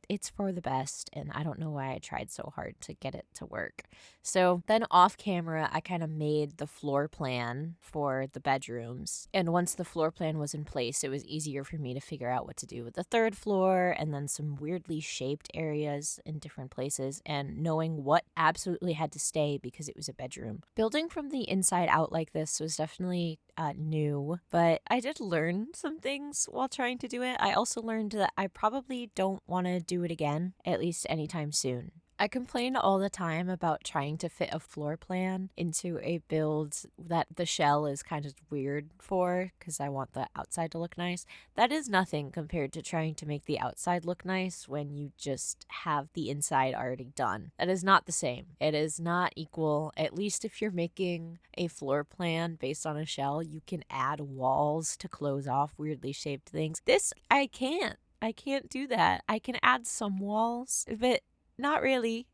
it's for the best, and I don't know why I tried so hard to get it to work. So then off camera, I kind of made the floor plan for the bedrooms. And once the floor plan was in place, it was easier for me to figure out what to do with the 3rd floor and then some weirdly shaped areas in different places, and knowing what absolutely had to stay because it was a bedroom. Building from the inside out like this was definitely new, but I did learn some things while trying to do it. I also learned that I probably don't want to do it again, at least anytime soon. I complain all the time about trying to fit a floor plan into a build that the shell is kind of weird for, because I want the outside to look nice. That is nothing compared to trying to make the outside look nice when you just have the inside already done. That is not the same. It is not equal. At least if you're making a floor plan based on a shell, you can add walls to close off weirdly shaped things. This, I can't. I can't do that. I can add some walls, but not really.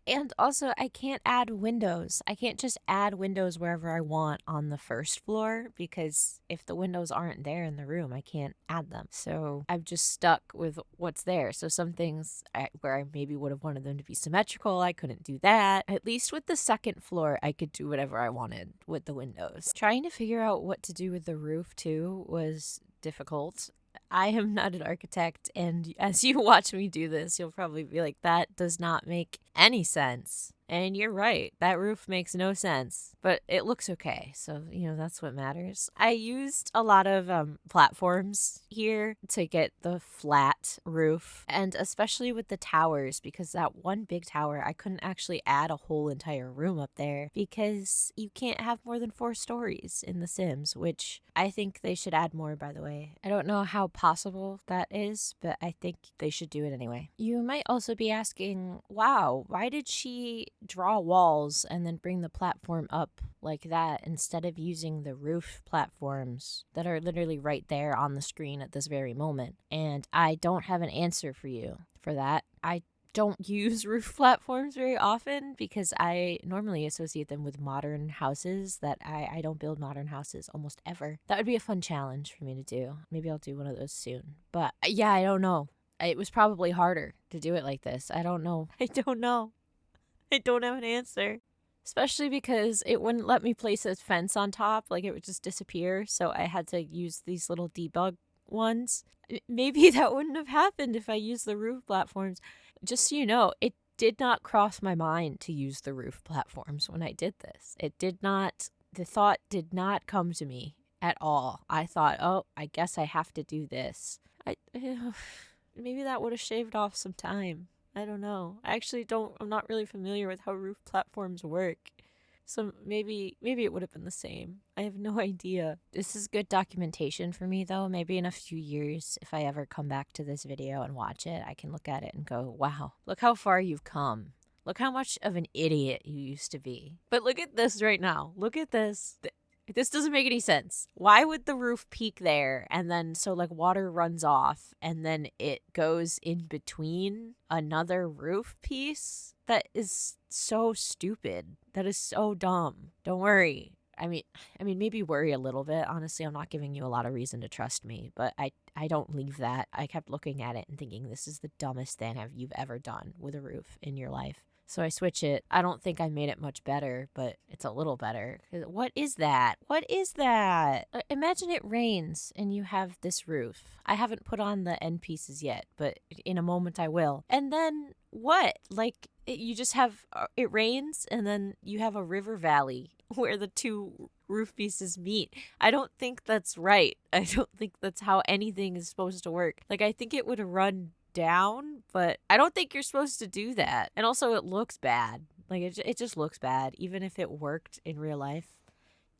And also, I can't add windows. I can't just add windows wherever I want on the 1st floor, because if the windows aren't there in the room, I can't add them. So I'm just stuck with what's there. So some things where I maybe would have wanted them to be symmetrical, I couldn't do that. At least with the 2nd floor, I could do whatever I wanted with the windows. Trying to figure out what to do with the roof, too, was difficult. I am not an architect, and as you watch me do this, you'll probably be like, that does not make any sense. And you're right, that roof makes no sense, but it looks okay. So, that's what matters. I used a lot of platforms here to get the flat roof, and especially with the towers, because that one big tower, I couldn't actually add a whole entire room up there because you can't have more than 4 stories in The Sims, which I think they should add more, by the way. I don't know how possible that is, but I think they should do it anyway. You might also be asking, wow, why did she draw walls and then bring the platform up like that instead of using the roof platforms that are literally right there on the screen at this very moment? And I don't have an answer for you for that. I don't use roof platforms very often because I normally associate them with modern houses that I don't build modern houses almost ever. That would be a fun challenge for me to do. Maybe I'll do one of those soon. But yeah, I don't know. It was probably harder to do it like this. I don't know. I don't know. I don't have an answer. Especially because it wouldn't let me place a fence on top. Like, it would just disappear. So I had to use these little debug ones. Maybe that wouldn't have happened if I used the roof platforms. Just so you know, it did not cross my mind to use the roof platforms when I did this. The thought did not come to me at all. I thought, oh, I guess I have to do this. Maybe that would have shaved off some time. I don't know. I'm not really familiar with how roof platforms work. So maybe it would have been the same. I have no idea. This is good documentation for me, though. Maybe in a few years, if I ever come back to this video and watch it, I can look at it and go, wow, look how far you've come. Look how much of an idiot you used to be. But look at this right now. Look at this. This doesn't make any sense. Why would the roof peak there and then water runs off and then it goes in between another roof piece? That is so stupid. That is so dumb. Don't worry. I mean, maybe worry a little bit. Honestly, I'm not giving you a lot of reason to trust me, but I don't leave that. I kept looking at it and thinking this is the dumbest thing you've ever done with a roof in your life. So I switch it. I don't think I made it much better, but it's a little better. What is that? What is that? Imagine it rains and you have this roof. I haven't put on the end pieces yet, but in a moment I will. And then what? You just have, it rains and then you have a river valley where the two roof pieces meet. I don't think that's right. I don't think that's how anything is supposed to work. I think it would run down, but I don't think you're supposed to do that. And also it looks bad. It just looks bad. Even if it worked in real life,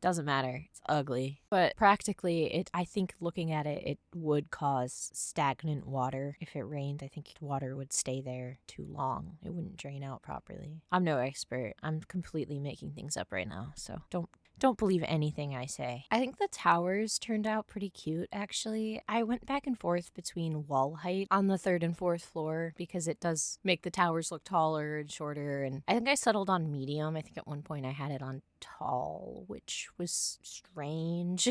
doesn't matter. It's ugly. But practically, I think looking at it, it would cause stagnant water. If it rained, I think water would stay there too long. It wouldn't drain out properly. I'm no expert. I'm completely making things up right now, so don't believe anything I say. I think the towers turned out pretty cute, actually. I went back and forth between wall height on the 3rd and 4th floor because it does make the towers look taller and shorter. And I think I settled on medium. I think at one point I had it on tall, which was strange,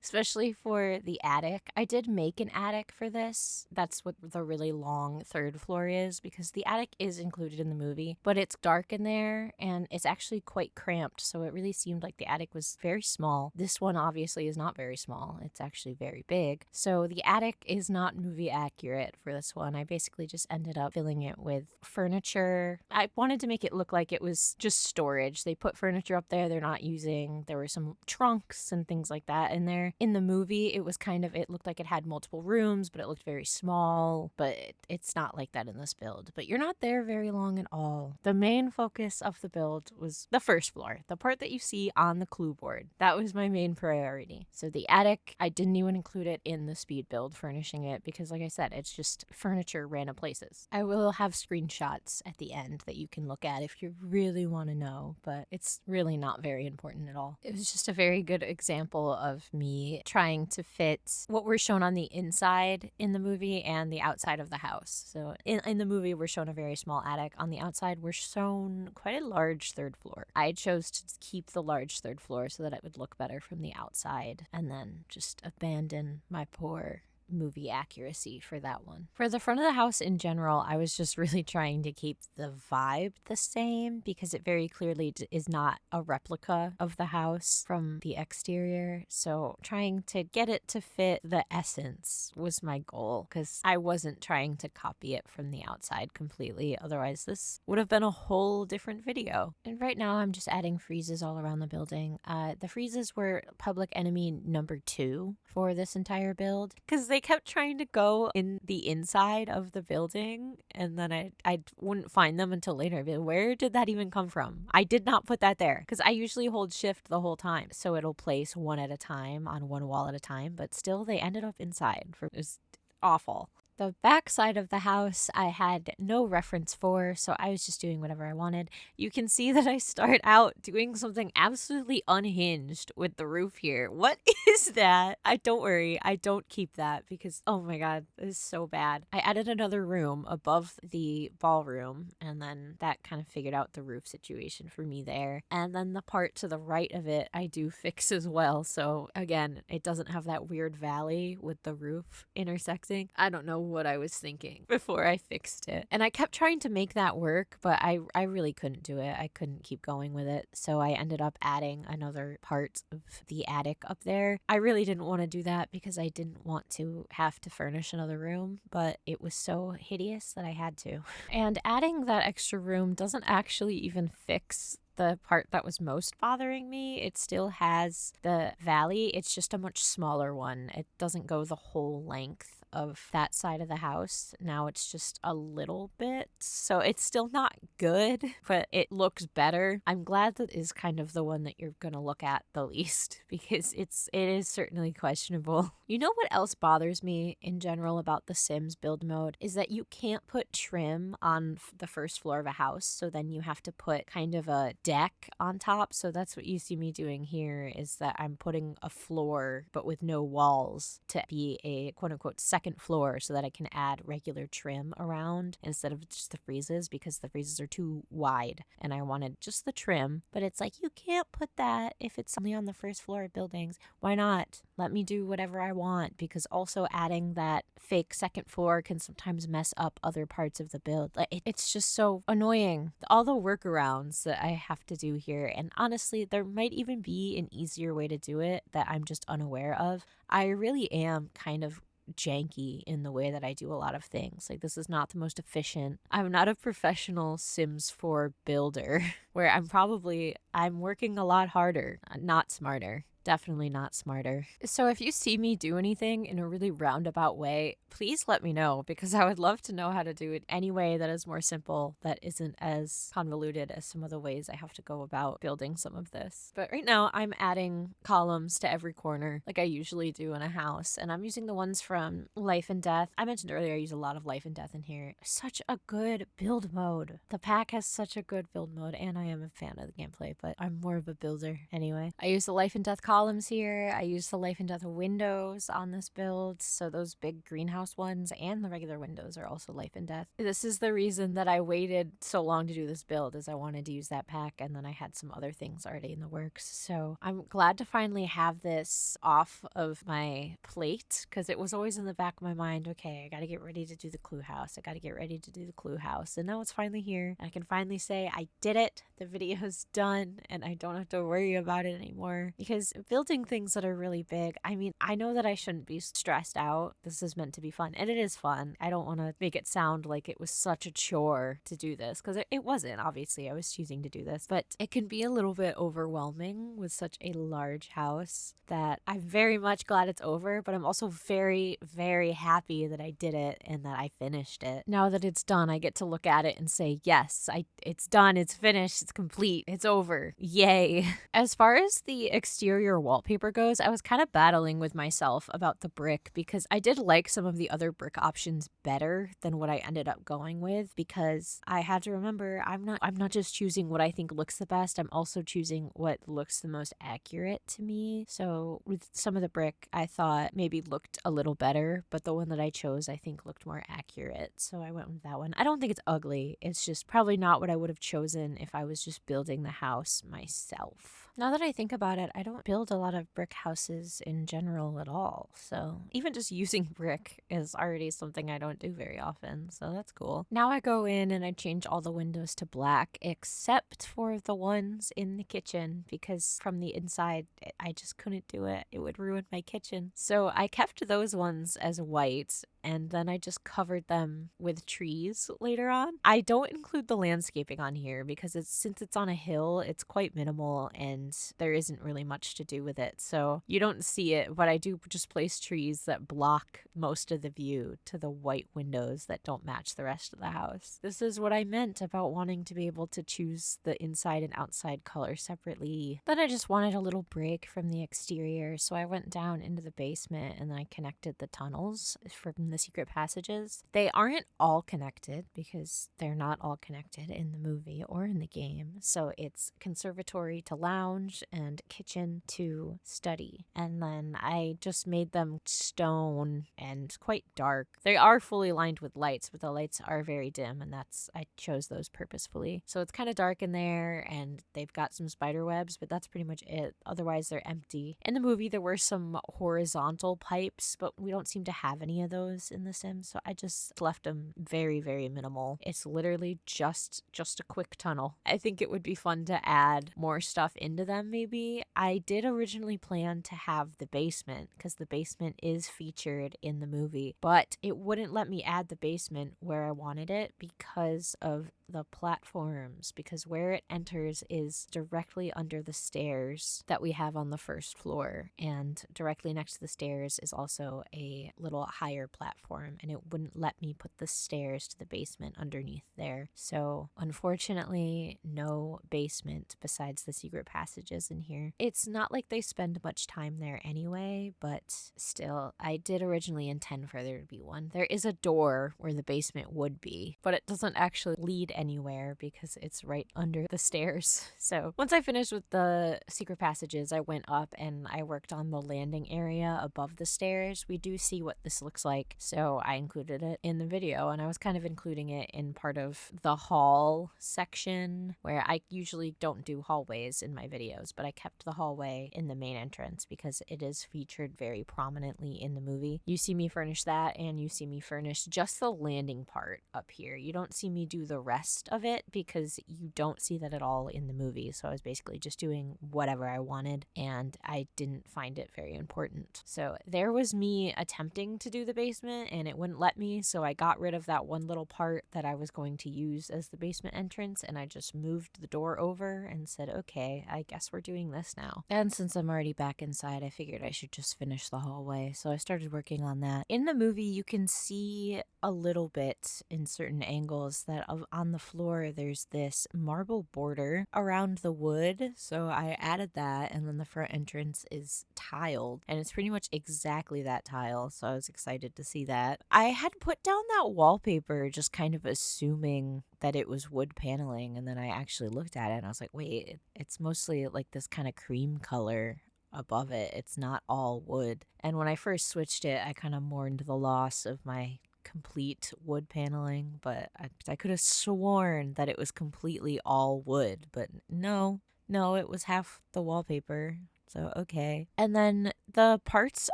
especially for the attic. I did make an attic for this. That's what the really long 3rd floor is, because the attic is included in the movie, but it's dark in there and it's actually quite cramped. So it really seemed like the attic was very small. This one obviously is not very small. It's actually very big. So the attic is not movie accurate for this one. I basically just ended up filling it with furniture. I wanted to make it look like it was just storage. They put furniture up there they're not using. There were some trunks and things like that in there. In the movie, it looked like it had multiple rooms, but it looked very small. But it's not like that in this build. But you're not there very long at all. The main focus of the build was the 1st floor, the part that you see on the clue board. That was my main priority. So the attic, I didn't even include it in the speed build, furnishing it, because like I said, it's just furniture random places. I will have screenshots at the end that you can look at if you really want to know, but it's really not very important at all. It was just a very good example of me trying to fit what we're shown on the inside in the movie and the outside of the house. So in the movie, we're shown a very small attic. On the outside, we're shown quite a large 3rd floor. I chose to keep the large 3rd floor so that it would look better from the outside, and then just abandon my poor movie accuracy for that one. For the front of the house in general, I was just really trying to keep the vibe the same because it very clearly is not a replica of the house from the exterior. So trying to get it to fit the essence was my goal because I wasn't trying to copy it from the outside completely. Otherwise, this would have been a whole different video. And right now I'm just adding friezes all around the building. The friezes were public enemy number 2 for this entire build because they kept trying to go in the inside of the building and then I wouldn't find them until later. I'd be like, where did that even come from? I did not put that there because I usually hold shift the whole time. So it'll place one at a time on one wall at a time, but still they ended up inside. It was awful. The back side of the house I had no reference for, so I was just doing whatever I wanted. You can see that I start out doing something absolutely unhinged with the roof here. What is that? Don't worry, I don't keep that because, oh my god, this is so bad. I added another room above the ballroom, and then that kind of figured out the roof situation for me there. And then the part to the right of it, I do fix as well. So again, it doesn't have that weird valley with the roof intersecting. I don't know what I was thinking before I fixed it. And I kept trying to make that work, but I really couldn't do it. I couldn't keep going with it. So I ended up adding another part of the attic up there. I really didn't want to do that because I didn't want to have to furnish another room, but it was so hideous that I had to. And adding that extra room doesn't actually even fix the part that was most bothering me. It still has the valley. It's just a much smaller one. It doesn't go the whole length of that side of the house. Now it's just a little bit. So it's still not good, but it looks better. I'm glad that is kind of the one that you're going to look at the least because it is certainly questionable. You know what else bothers me in general about the Sims build mode is that you can't put trim on the first floor of a house. So then you have to put kind of a deck on top. So that's what you see me doing here is that I'm putting a floor but with no walls to be a quote unquote second floor so that I can add regular trim around instead of just the friezes because the friezes are too wide and I wanted just the trim. But it's like you can't put that if it's only on the first floor of buildings. Why not? Let me do whatever I want because also adding that fake second floor can sometimes mess up other parts of the build. It's just so annoying. All the workarounds that I have to do here, and honestly there might even be an easier way to do it that I'm just unaware of. I really am kind of janky in the way that I do a lot of things. Like this is not the most efficient. I'm not a professional Sims 4 builder where I'm working a lot harder, not smarter. Definitely not smarter. So if you see me do anything in a really roundabout way, please let me know because I would love to know how to do it any way that is more simple, that isn't as convoluted as some of the ways I have to go about building some of this. But right now I'm adding columns to every corner like I usually do in a house, and I'm using the ones from Life and Death. I mentioned earlier I use a lot of Life and Death in here. Such a good build mode. The pack has such a good build mode, and I am a fan of the gameplay, but I'm more of a builder anyway. I use the Life and Death columns here. I use the Life and Death windows on this build, so those big greenhouse ones and the regular windows are also Life and Death. This is the reason that I waited so long to do this build, is I wanted to use that pack and then I had some other things already in the works. So I'm glad to finally have this off of my plate because it was always in the back of my mind, okay, I gotta get ready to do the clue house. And now it's finally here. I can finally say I did it. The video's done and I don't have to worry about it anymore because building things that are really big, I mean, I know that I shouldn't be stressed out. This is meant to be fun, and it is fun. I don't want to make it sound like it was such a chore to do this, because it wasn't. Obviously, I was choosing to do this, but it can be a little bit overwhelming with such a large house that I'm very much glad it's over, but I'm also very, very happy that I did it and that I finished it. Now that it's done, I get to look at it and say, yes, it's done, it's finished, it's complete, it's over. Yay. As far as the exterior wallpaper goes, I was kind of battling with myself about the brick because I did like some of the other brick options better than what I ended up going with, because I had to remember I'm not just choosing what I think looks the best, I'm also choosing what looks the most accurate to me. So with some of the brick I thought maybe looked a little better, but the one that I chose I think looked more accurate, so I went with that one. I don't think it's ugly, it's just probably not what I would have chosen if I was just building the house myself. Now that I think about it, I don't build a lot of brick houses in general at all. So even just using brick is already something I don't do very often. So that's cool. Now I go in and I change all the windows to black except for the ones in the kitchen, because from the inside I just couldn't do it. It would ruin my kitchen. So I kept those ones as white, and then I just covered them with trees later on. I don't include the landscaping on here because since it's on a hill, it's quite minimal and there isn't really much to do with it. So you don't see it, but I do just place trees that block most of the view to the white windows that don't match the rest of the house. This is what I meant about wanting to be able to choose the inside and outside color separately. Then I just wanted a little break from the exterior, so I went down into the basement and then I connected the tunnels from the secret passages. They aren't all connected because they're not all connected in the movie or in the game. So it's conservatory to lounge and kitchen to study. And then I just made them stone and quite dark. They are fully lined with lights, but the lights are very dim, and I chose those purposefully. So it's kind of dark in there, and they've got some spider webs, but that's pretty much it. Otherwise, they're empty. In the movie, there were some horizontal pipes, but we don't seem to have any of those in The Sims, so I just left them very, very minimal. It's literally just a quick tunnel. I think it would be fun to add more stuff into them, maybe. I did originally plan to have the basement, because the basement is featured in the movie, but it wouldn't let me add the basement where I wanted it because of the platforms, because where it enters is directly under the stairs that we have on the first floor, and directly next to the stairs is also a little higher platform, and it wouldn't let me put the stairs to the basement underneath there. So unfortunately, no basement besides the secret passages in here. It's not like they spend much time there anyway, but still, I did originally intend for there to be one. There is a door where the basement would be, but it doesn't actually lead anywhere because it's right under the stairs. So once I finished with the secret passages, I went up and I worked on the landing area above the stairs. We do see what this looks like, so I included it in the video, and I was kind of including it in part of the hall section where I usually don't do hallways in my videos, but I kept the hallway in the main entrance because it is featured very prominently in the movie. You see me furnish that, and you see me furnish just the landing part up here. You don't see me do the rest of it because you don't see that at all in the movie. So I was basically just doing whatever I wanted, and I didn't find it very important. So there was me attempting to do the basement, and it wouldn't let me. So I got rid of that one little part that I was going to use as the basement entrance, and I just moved the door over and said, okay, I guess we're doing this now. And since I'm already back inside, I figured I should just finish the hallway. So I started working on that. In the movie, you can see a little bit in certain angles that on the floor there's this marble border around the wood, so I added that, and then the front entrance is tiled, and it's pretty much exactly that tile, so I was excited to see that. I had put down that wallpaper just kind of assuming that it was wood paneling, and then I actually looked at it and I was like, wait, it's mostly like this kind of cream color above it. It's not all wood. And when I first switched it, I kind of mourned the loss of my complete wood paneling, but I could have sworn that it was completely all wood, but no, it was half the wallpaper. So, okay. And then the parts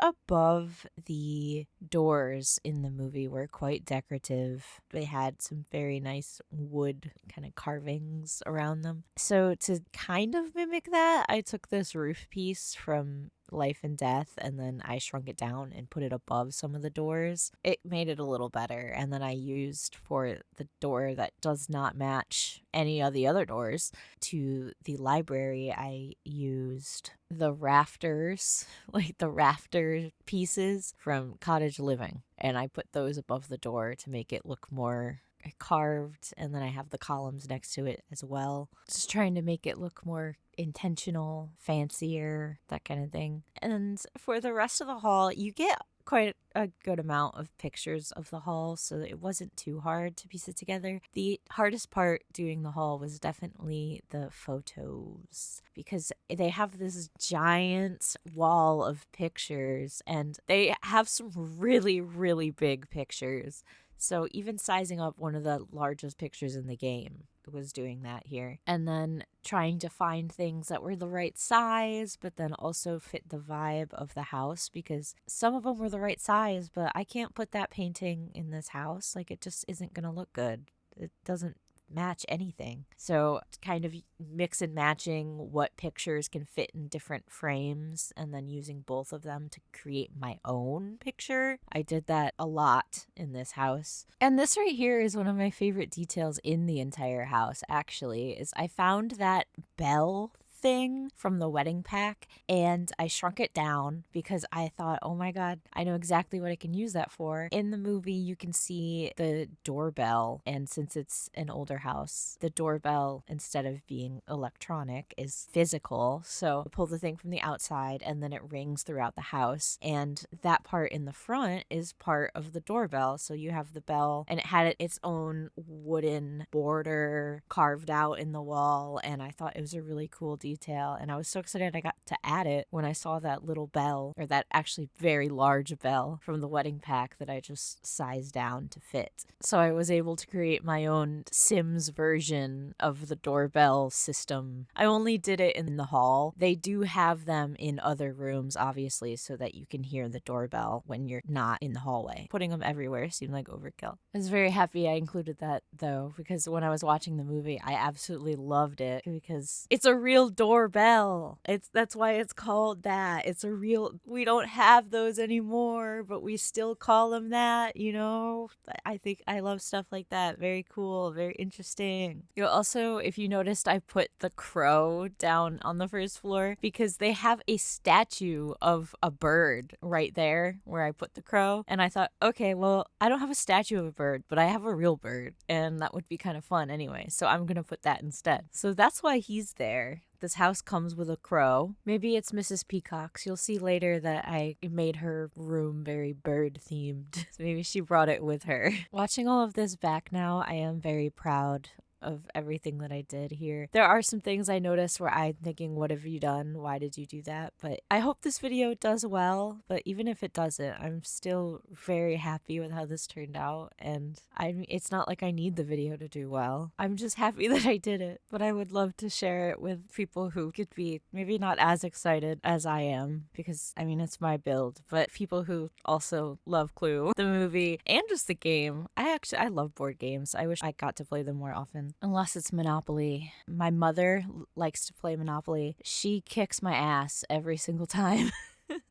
above the doors in the movie were quite decorative. They had some very nice wood kind of carvings around them. So to kind of mimic that, I took this roof piece from Life and Death, and then I shrunk it down and put it above some of the doors. It made it a little better, and then I used for the door that does not match any of the other doors to the library, I used the rafters, like the rafter pieces from Cottage Living, and I put those above the door to make it look more carved, and then I have the columns next to it as well. Just trying to make it look more intentional, fancier, that kind of thing. And for the rest of the hall, you get quite a good amount of pictures of the hall, so it wasn't too hard to piece it together. The hardest part doing the hall was definitely the photos, because they have this giant wall of pictures, and they have some really, really big pictures. So even sizing up one of the largest pictures in the game was doing that here. And then trying to find things that were the right size, but then also fit the vibe of the house, because some of them were the right size, but I can't put that painting in this house. Like, it just isn't going to look good. It doesn't match anything. So kind of mix and matching what pictures can fit in different frames and then using both of them to create my own picture. I did that a lot in this house. And this right here is one of my favorite details in the entire house, actually, is I found that bell thing from the wedding pack and I shrunk it down because I thought, oh my god, I know exactly what I can use that for. In the movie you can see the doorbell, and since it's an older house, the doorbell, instead of being electronic, is physical. So I pull the thing from the outside and then it rings throughout the house, and that part in the front is part of the doorbell. So you have the bell and it had its own wooden border carved out in the wall, and I thought it was a really cool detail, and I was so excited I got to add it when I saw that little bell, or that actually very large bell from the wedding pack that I just sized down to fit. So I was able to create my own Sims version of the doorbell system. I only did it in the hall. They do have them in other rooms, obviously, so that you can hear the doorbell when you're not in the hallway. Putting them everywhere seemed like overkill. I was very happy I included that, though, because when I was watching the movie, I absolutely loved it because it's a real doorbell. That's why it's called that. It's a real, we don't have those anymore, but we still call them that, you know? I think I love stuff like that. Very cool, very interesting. You know, also, if you noticed, I put the crow down on the first floor because they have a statue of a bird right there where I put the crow. And I thought, okay, well, I don't have a statue of a bird, but I have a real bird, and that would be kind of fun anyway. So I'm gonna put that instead. So that's why he's there. This house comes with a crow. Maybe it's Mrs. Peacock's. You'll see later that I made her room very bird themed. So maybe she brought it with her. Watching all of this back now, I am very proud of everything that I did here. There are some things I noticed where I'm thinking, what have you done? Why did you do that? But I hope this video does well, but even if it doesn't, I'm still very happy with how this turned out, and it's not like I need the video to do well. I'm just happy that I did it, but I would love to share it with people who could be maybe not as excited as I am, because I mean, it's my build, but people who also love Clue, the movie, and just the game. I love board games. I wish I got to play them more often. Unless it's Monopoly. My mother likes to play Monopoly. She kicks my ass every single time.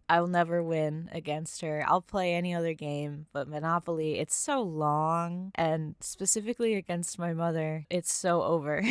I'll never win against her. I'll play any other game, but Monopoly, it's so long, and specifically against my mother, it's so over.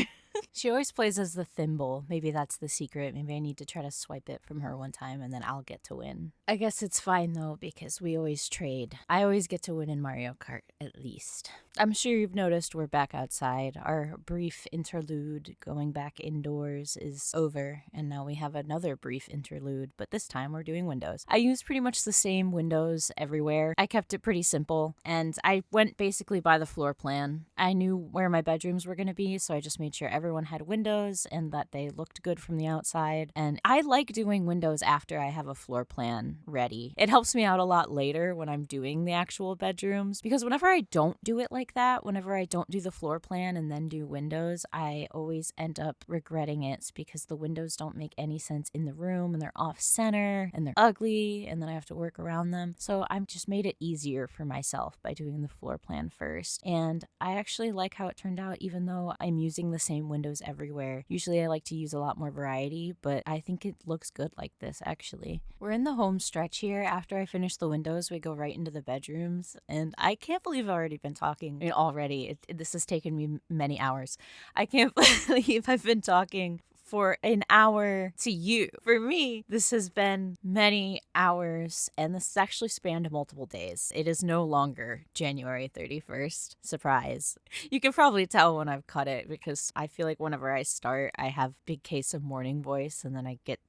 She always plays as the thimble. Maybe that's the secret. Maybe I need to try to swipe it from her one time and then I'll get to win. I guess it's fine though, because we always trade. I always get to win in Mario Kart, at least. I'm sure you've noticed we're back outside. Our brief interlude going back indoors is over, and now we have another brief interlude, but this time we're doing windows. I used pretty much the same windows everywhere. I kept it pretty simple, and I went basically by the floor plan. I knew where my bedrooms were going to be, so I just made sure everyone had windows and that they looked good from the outside. And I like doing windows after I have a floor plan ready. It helps me out a lot later when I'm doing the actual bedrooms, because whenever I don't do it like that, whenever I don't do the floor plan and then do windows, I always end up regretting it because the windows don't make any sense in the room, and they're off center and they're ugly, and then I have to work around them. So I've just made it easier for myself by doing the floor plan first. And I actually like how it turned out, even though I'm using the same windows everywhere. Usually I like to use a lot more variety, but I think it looks good like this, actually. We're in the home stretch here. After I finish the windows, we go right into the bedrooms, and I can't believe I've already been talking. I mean, already. This has taken me many hours. I can't believe I've been talking for an hour to you. For me, this has been many hours, and this has actually spanned multiple days. It is no longer January 31st. Surprise. You can probably tell when I've cut it, because I feel like whenever I start, I have big case of morning voice, and then I get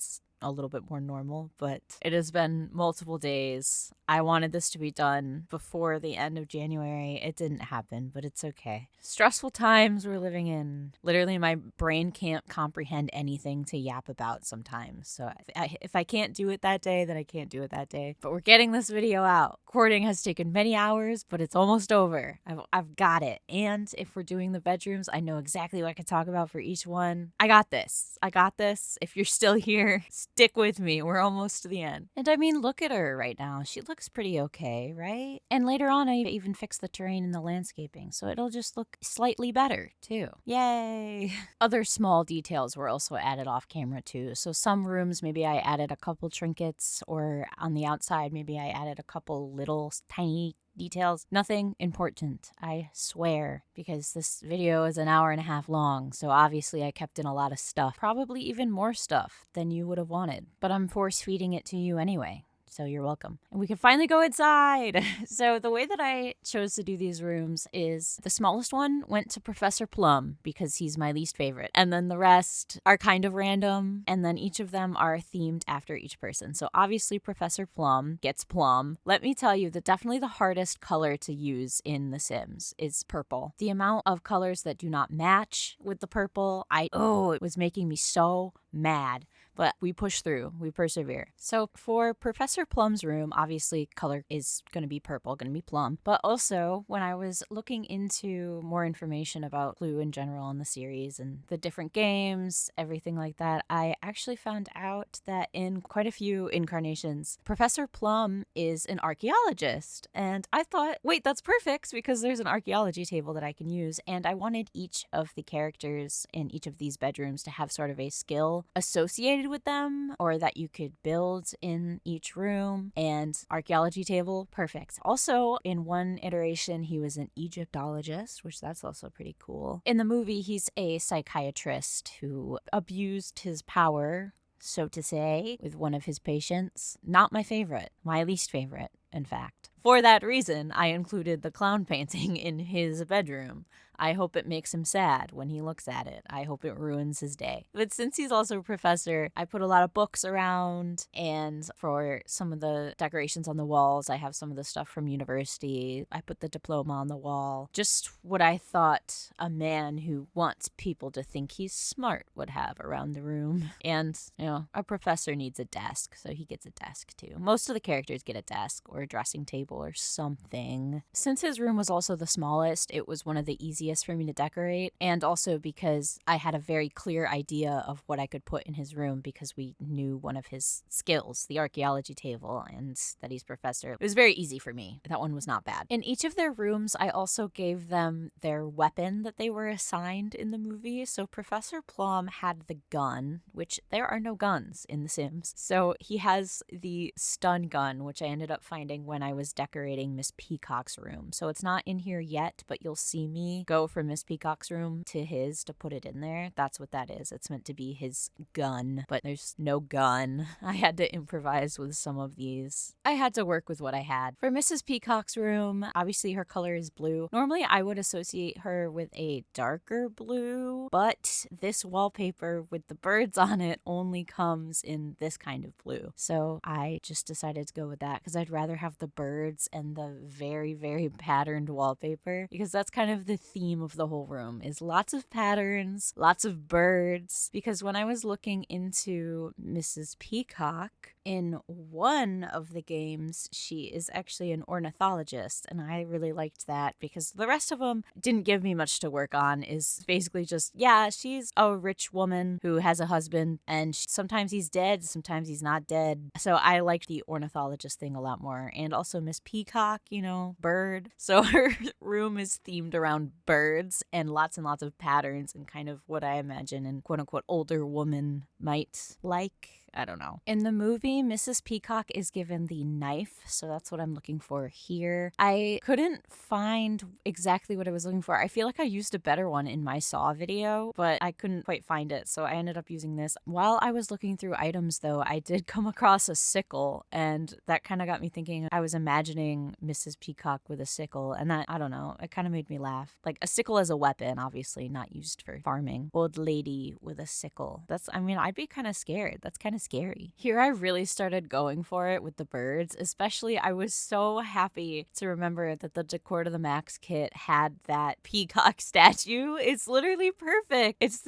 a little bit more normal, but it has been multiple days. I wanted this to be done before the end of January. It didn't happen, but it's okay. Stressful times we're living in. Literally, my brain can't comprehend anything to yap about sometimes. So if I can't do it that day, then I can't do it that day. But we're getting this video out. Recording has taken many hours, but it's almost over. I've got it. And if we're doing the bedrooms, I know exactly what I can talk about for each one. I got this. If you're still here, stick with me. We're almost to the end. And I mean, look at her right now. She looks pretty okay, right? And later on, I even fixed the terrain and the landscaping, so it'll just look slightly better, too. Yay! Other small details were also added off camera, too. So some rooms, maybe I added a couple trinkets, or on the outside, maybe I added a couple little tiny details. Nothing important, I swear, because this video is an hour and a half long, so obviously I kept in a lot of stuff. Probably even more stuff than you would have wanted, but I'm force feeding it to you anyway. So you're welcome. And we can finally go inside. So the way that I chose to do these rooms is the smallest one went to Professor Plum because he's my least favorite. And then the rest are kind of random. And then each of them are themed after each person. So obviously Professor Plum gets Plum. Let me tell you that definitely the hardest color to use in The Sims is purple. The amount of colors that do not match with the purple, it was making me so mad. But we push through, we persevere. So for Professor Plum's room, obviously color is going to be purple, going to be plum. But also when I was looking into more information about Clue in general in the series and the different games, everything like that, I actually found out that in quite a few incarnations, Professor Plum is an archaeologist. And I thought, wait, that's perfect because there's an archaeology table that I can use. And I wanted each of the characters in each of these bedrooms to have sort of a skill associated with them or that you could build in each room. And archaeology table, perfect. Also, in one iteration, he was an Egyptologist, which that's also pretty cool. In the movie, he's a psychiatrist who abused his power, so to say, with one of his patients. Not my favorite. My least favorite, in fact. For that reason, I included the clown painting in his bedroom. I hope it makes him sad when he looks at it. I hope it ruins his day. But since he's also a professor, I put a lot of books around, and for some of the decorations on the walls, I have some of the stuff from university. I put the diploma on the wall. Just what I thought a man who wants people to think he's smart would have around the room. And, a professor needs a desk, so he gets a desk too. Most of the characters get a desk or a dressing table or something. Since his room was also the smallest, it was one of the easiest for me to decorate, and also because I had a very clear idea of what I could put in his room because we knew one of his skills, the archaeology table, and that he's professor. It was very easy for me. That one was not bad. In each of their rooms, I also gave them their weapon that they were assigned in the movie. So Professor Plum had the gun, which there are no guns in The Sims. So he has the stun gun, which I ended up finding when I was decorating Miss Peacock's room. So it's not in here yet, but you'll see me go from Miss Peacock's room to his to put it in there. That's what that is. It's meant to be his gun, but there's no gun. I had to improvise with some of these. I had to work with what I had. For Mrs. Peacock's room, obviously her color is blue. Normally I would associate her with a darker blue, but this wallpaper with the birds on it only comes in this kind of blue. So I just decided to go with that because I'd rather have the birds and the very, very patterned wallpaper, because that's kind of the theme of the whole room is lots of patterns, lots of birds. Because when I was looking into Mrs. Peacock, in one of the games, she is actually an ornithologist, and I really liked that because the rest of them didn't give me much to work on. Is basically just, yeah, she's a rich woman who has a husband, and sometimes he's dead, sometimes he's not dead. So I liked the ornithologist thing a lot more. And also Miss Peacock, bird. So her room is themed around birds and lots of patterns and kind of what I imagine an quote-unquote older woman might like. I don't know. In the movie, Mrs. Peacock is given the knife, so that's what I'm looking for here. I couldn't find exactly what I was looking for. I feel like I used a better one in my Saw video, but I couldn't quite find it, so I ended up using this. While I was looking through items, though, I did come across a sickle, and that kind of got me thinking. I was imagining Mrs. Peacock with a sickle, and that, I don't know, it kind of made me laugh. Like, a sickle as a weapon, obviously, not used for farming. Old lady with a sickle. I'd be kind of scared. That's kind of of scary. Here I really started going for it with the birds, especially I was so happy to remember that the Decor to the Max kit had that peacock statue. It's literally perfect. It's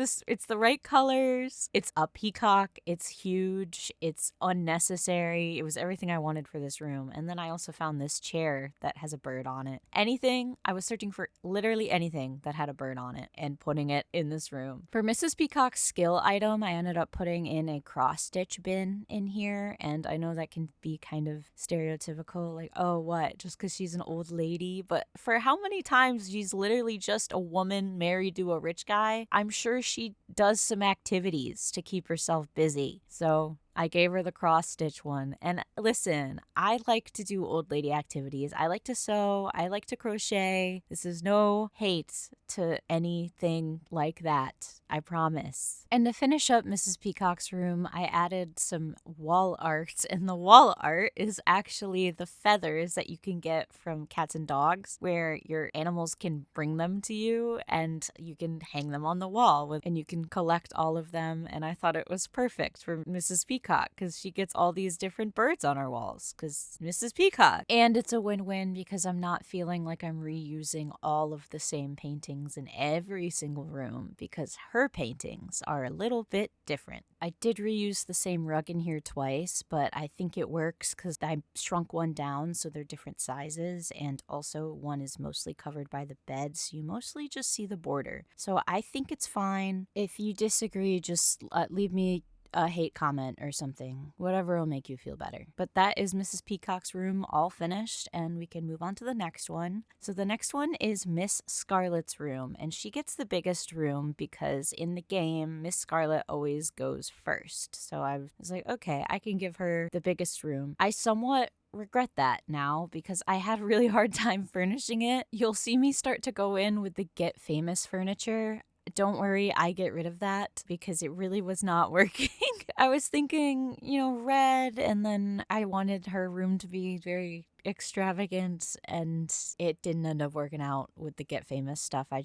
the right colors. It's a peacock. It's huge. It's unnecessary. It was everything I wanted for this room. And then I also found this chair that has a bird on it. I was searching for literally anything that had a bird on it and putting it in this room. For Mrs. Peacock's skill item, I ended up putting in a cross stitch bin in here. And I know that can be kind of stereotypical, like, oh, what? Just because she's an old lady? But for how many times she's literally just a woman married to a rich guy, I'm sure she does some activities to keep herself busy. So I gave her the cross stitch one. And listen, I like to do old lady activities. I like to sew. I like to crochet. This is no hate to anything like that. I promise. And to finish up Mrs. Peacock's room, I added some wall art. And the wall art is actually the feathers that you can get from cats and dogs, where your animals can bring them to you and you can hang them on the wall and you can collect all of them. And I thought it was perfect for Mrs. Peacock because she gets all these different birds on our walls because Mrs. Peacock. And it's a win-win because I'm not feeling like I'm reusing all of the same paintings in every single room because her paintings are a little bit different. I did reuse the same rug in here twice, but I think it works because I shrunk one down so they're different sizes, and also one is mostly covered by the bed, so you mostly just see the border. So I think it's fine. If you disagree, just leave me a hate comment or something. Whatever will make you feel better. But that is Mrs. Peacock's room all finished, and we can move on to the next one. So the next one is Miss Scarlet's room, and she gets the biggest room because in the game, Miss Scarlet always goes first. So I was like, okay, I can give her the biggest room. I somewhat regret that now because I had a really hard time furnishing it. You'll see me start to go in with the Get Famous furniture. Don't worry, I get rid of that because it really was not working. I was thinking, red, and then I wanted her room to be very extravagant, and it didn't end up working out with the Get Famous stuff. I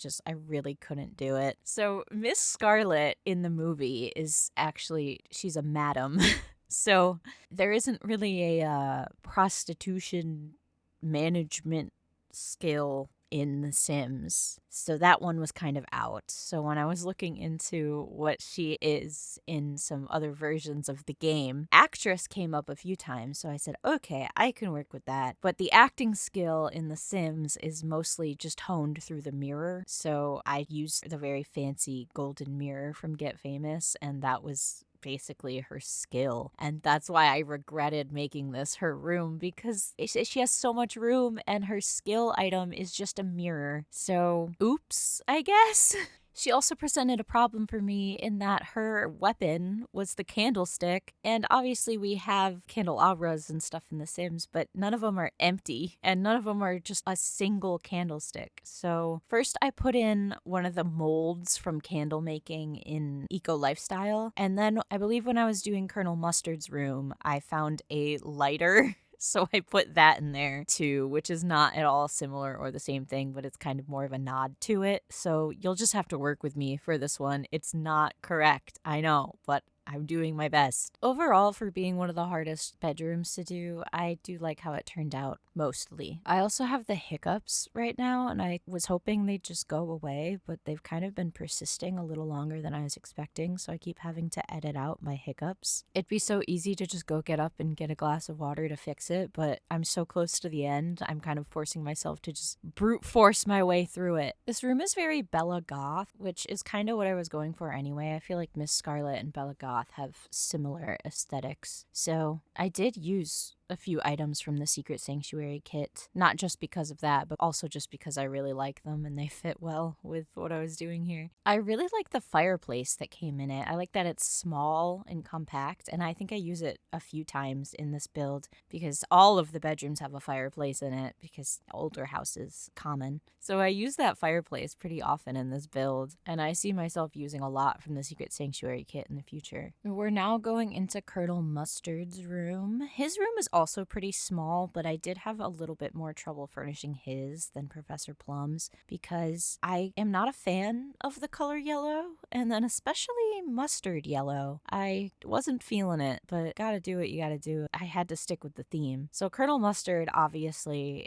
really couldn't do it. So Miss Scarlet in the movie is actually, she's a madam. So there isn't really a prostitution management skill in The Sims. So that one was kind of out. So when I was looking into what she is in some other versions of the game, actress came up a few times. So I said, okay, I can work with that. But the acting skill in The Sims is mostly just honed through the mirror. So I used the very fancy golden mirror from Get Famous, and that was basically her skill, and that's why I regretted making this her room because she has so much room and her skill item is just a mirror. So oops, I guess. She also presented a problem for me in that her weapon was the candlestick, and obviously we have candelabras and stuff in The Sims, but none of them are empty, and none of them are just a single candlestick. So first I put in one of the molds from candle making in Eco Lifestyle, and then I believe when I was doing Colonel Mustard's room, I found a lighter. So I put that in there too, which is not at all similar or the same thing, but it's kind of more of a nod to it. So you'll just have to work with me for this one. It's not correct, I know, but I'm doing my best. Overall, for being one of the hardest bedrooms to do, I do like how it turned out mostly. I also have the hiccups right now, and I was hoping they'd just go away, but they've kind of been persisting a little longer than I was expecting, so I keep having to edit out my hiccups. It'd be so easy to just go get up and get a glass of water to fix it, but I'm so close to the end, I'm kind of forcing myself to just brute force my way through it. This room is very Bella Goth, which is kind of what I was going for anyway. I feel like Miss Scarlet and Bella Goth have similar aesthetics. So I did use a few items from the Secret Sanctuary kit, not just because of that, but also just because I really like them and they fit well with what I was doing here. I really like the fireplace that came in it. I like that it's small and compact, and I think I use it a few times in this build because all of the bedrooms have a fireplace in it because older houses common. So I use that fireplace pretty often in this build, and I see myself using a lot from the Secret Sanctuary kit in the future. We're now going into Colonel Mustard's room. His room is also pretty small, but I did have a little bit more trouble furnishing his than Professor Plum's because I am not a fan of the color yellow, and then especially mustard yellow. I wasn't feeling it, but gotta do what you gotta do. I had to stick with the theme. So Colonel Mustard obviously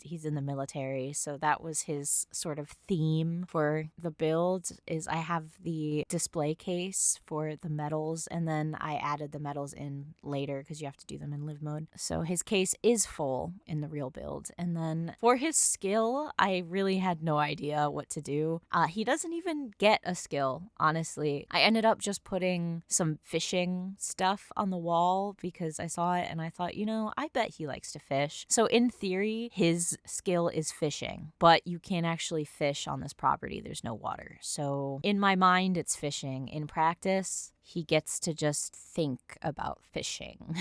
he's in the military, so that was his sort of theme for the build. Is I have the display case for the medals, and then I added the medals in later because you have to do them in live mode. So his case is full in the real build. And then for his skill, I really had no idea what to do. He doesn't even get a skill, honestly. I ended up just putting some fishing stuff on the wall because I saw it and I thought, I bet he likes to fish. So in theory, his skill is fishing, but you can't actually fish on this property. There's no water. So in my mind, it's fishing. In practice, he gets to just think about fishing.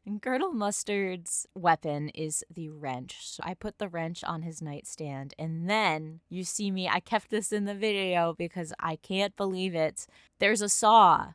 And Colonel Mustard's weapon is the wrench. So I put the wrench on his nightstand, and then you see me, I kept this in the video because I can't believe it. There's a saw.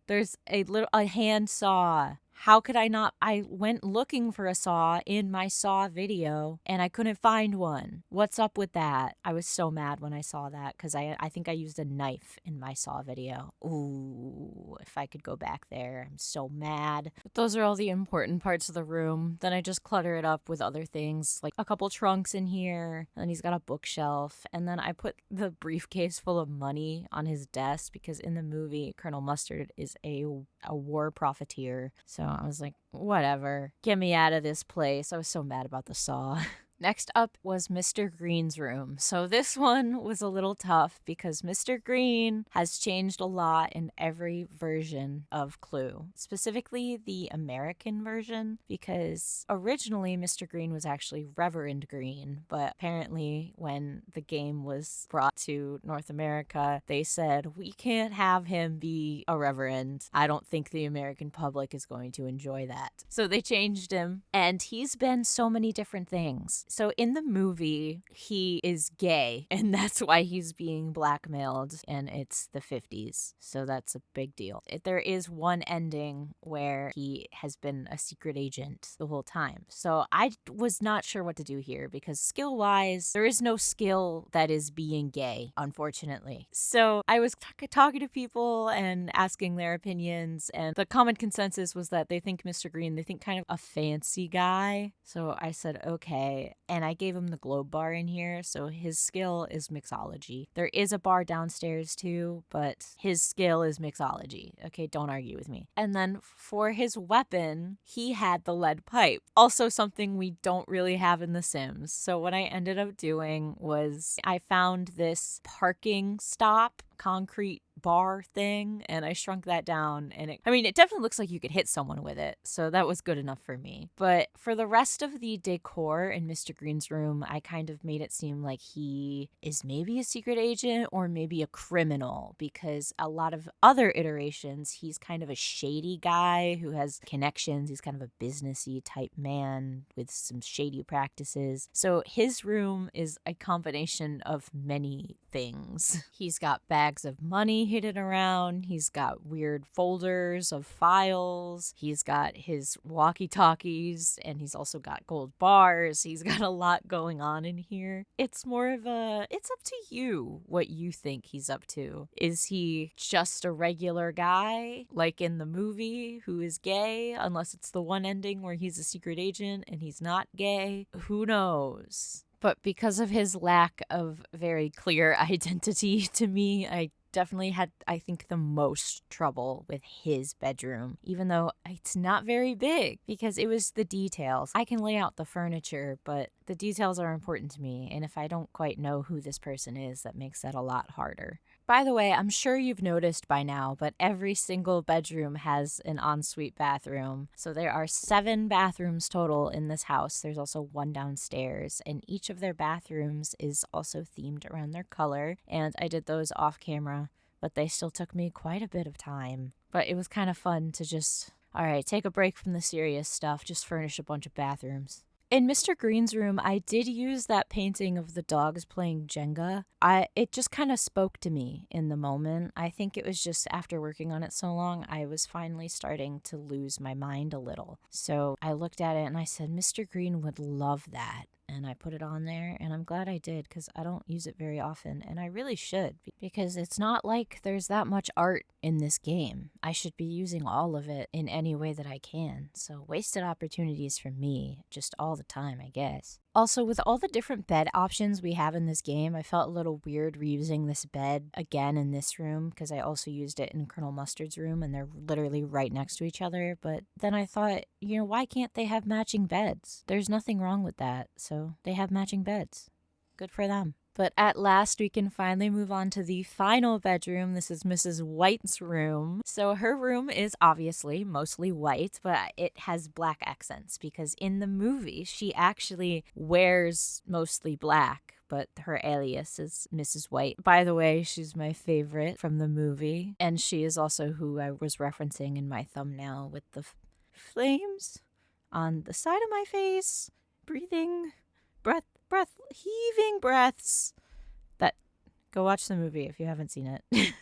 There's a hand saw. How could I not? I went looking for a saw in my saw video and I couldn't find one. What's up with that? I was so mad when I saw that because I think I used a knife in my saw video. Ooh, if I could go back there, I'm so mad. But those are all the important parts of the room. Then I just clutter it up with other things like a couple trunks in here. And then he's got a bookshelf. And then I put the briefcase full of money on his desk because in the movie, Colonel Mustard is a war profiteer. So I was like, whatever, get me out of this place. I was so mad about the saw. Next up was Mr. Green's room. So this one was a little tough because Mr. Green has changed a lot in every version of Clue, specifically the American version, because originally Mr. Green was actually Reverend Green, but apparently when the game was brought to North America, they said, we can't have him be a reverend. I don't think the American public is going to enjoy that. So they changed him, and he's been so many different things. So in the movie, he is gay, and that's why he's being blackmailed, and it's the 50s, so that's a big deal. There is one ending where he has been a secret agent the whole time. So I was not sure what to do here, because skill-wise, there is no skill that is being gay, unfortunately. So I was talking to people and asking their opinions, and the common consensus was that they think Mr. Green, they think kind of a fancy guy. So I said, okay. And I gave him the globe bar in here, so his skill is mixology. There is a bar downstairs too, but his skill is mixology. Okay, don't argue with me. And then for his weapon, he had the lead pipe. Also something we don't really have in The Sims. So what I ended up doing was I found this parking stop concrete bar thing, and I shrunk that down, and it definitely looks like you could hit someone with it, so that was good enough for me. But for the rest of the decor in Mr. Green's room, I kind of made it seem like he is maybe a secret agent or maybe a criminal, because a lot of other iterations, he's kind of a shady guy who has connections. He's kind of a businessy type man with some shady practices. So his room is a combination of many things. He's got bags of money hidden around. He's got weird folders of files. He's got his walkie-talkies, and he's also got gold bars. He's got a lot going on in here. It's more of it's up to you what you think he's up to. Is he just a regular guy, like in the movie, who is gay, unless it's the one ending where he's a secret agent and he's not gay? Who knows? But because of his lack of very clear identity to me, I definitely had, I think, the most trouble with his bedroom, even though it's not very big, because it was the details. I can lay out the furniture, but the details are important to me, and if I don't quite know who this person is, that makes that a lot harder. By the way, I'm sure you've noticed by now, but every single bedroom has an ensuite bathroom. So there are 7 bathrooms total in this house. There's also one downstairs, and each of their bathrooms is also themed around their color. And I did those off camera, but they still took me quite a bit of time. But it was kind of fun to just, all right, take a break from the serious stuff, just furnish a bunch of bathrooms. In Mr. Green's room, I did use that painting of the dogs playing Jenga. It just kind of spoke to me in the moment. I think it was just after working on it so long, I was finally starting to lose my mind a little. So I looked at it and I said, Mr. Green would love that. And I put it on there, and I'm glad I did because I don't use it very often, and I really should because it's not like there's that much art in this game. I should be using all of it in any way that I can. So wasted opportunities for me just all the time, I guess. Also, with all the different bed options we have in this game, I felt a little weird reusing this bed again in this room because I also used it in Colonel Mustard's room and they're literally right next to each other. But then I thought, why can't they have matching beds? There's nothing wrong with that. So they have matching beds. Good for them. But at last, we can finally move on to the final bedroom. This is Mrs. White's room. So her room is obviously mostly white, but it has black accents because in the movie, she actually wears mostly black, but her alias is Mrs. White. By the way, she's my favorite from the movie, and she is also who I was referencing in my thumbnail with the flames on the side of my face, breathing, heaving breaths. Go watch the movie if you haven't seen it.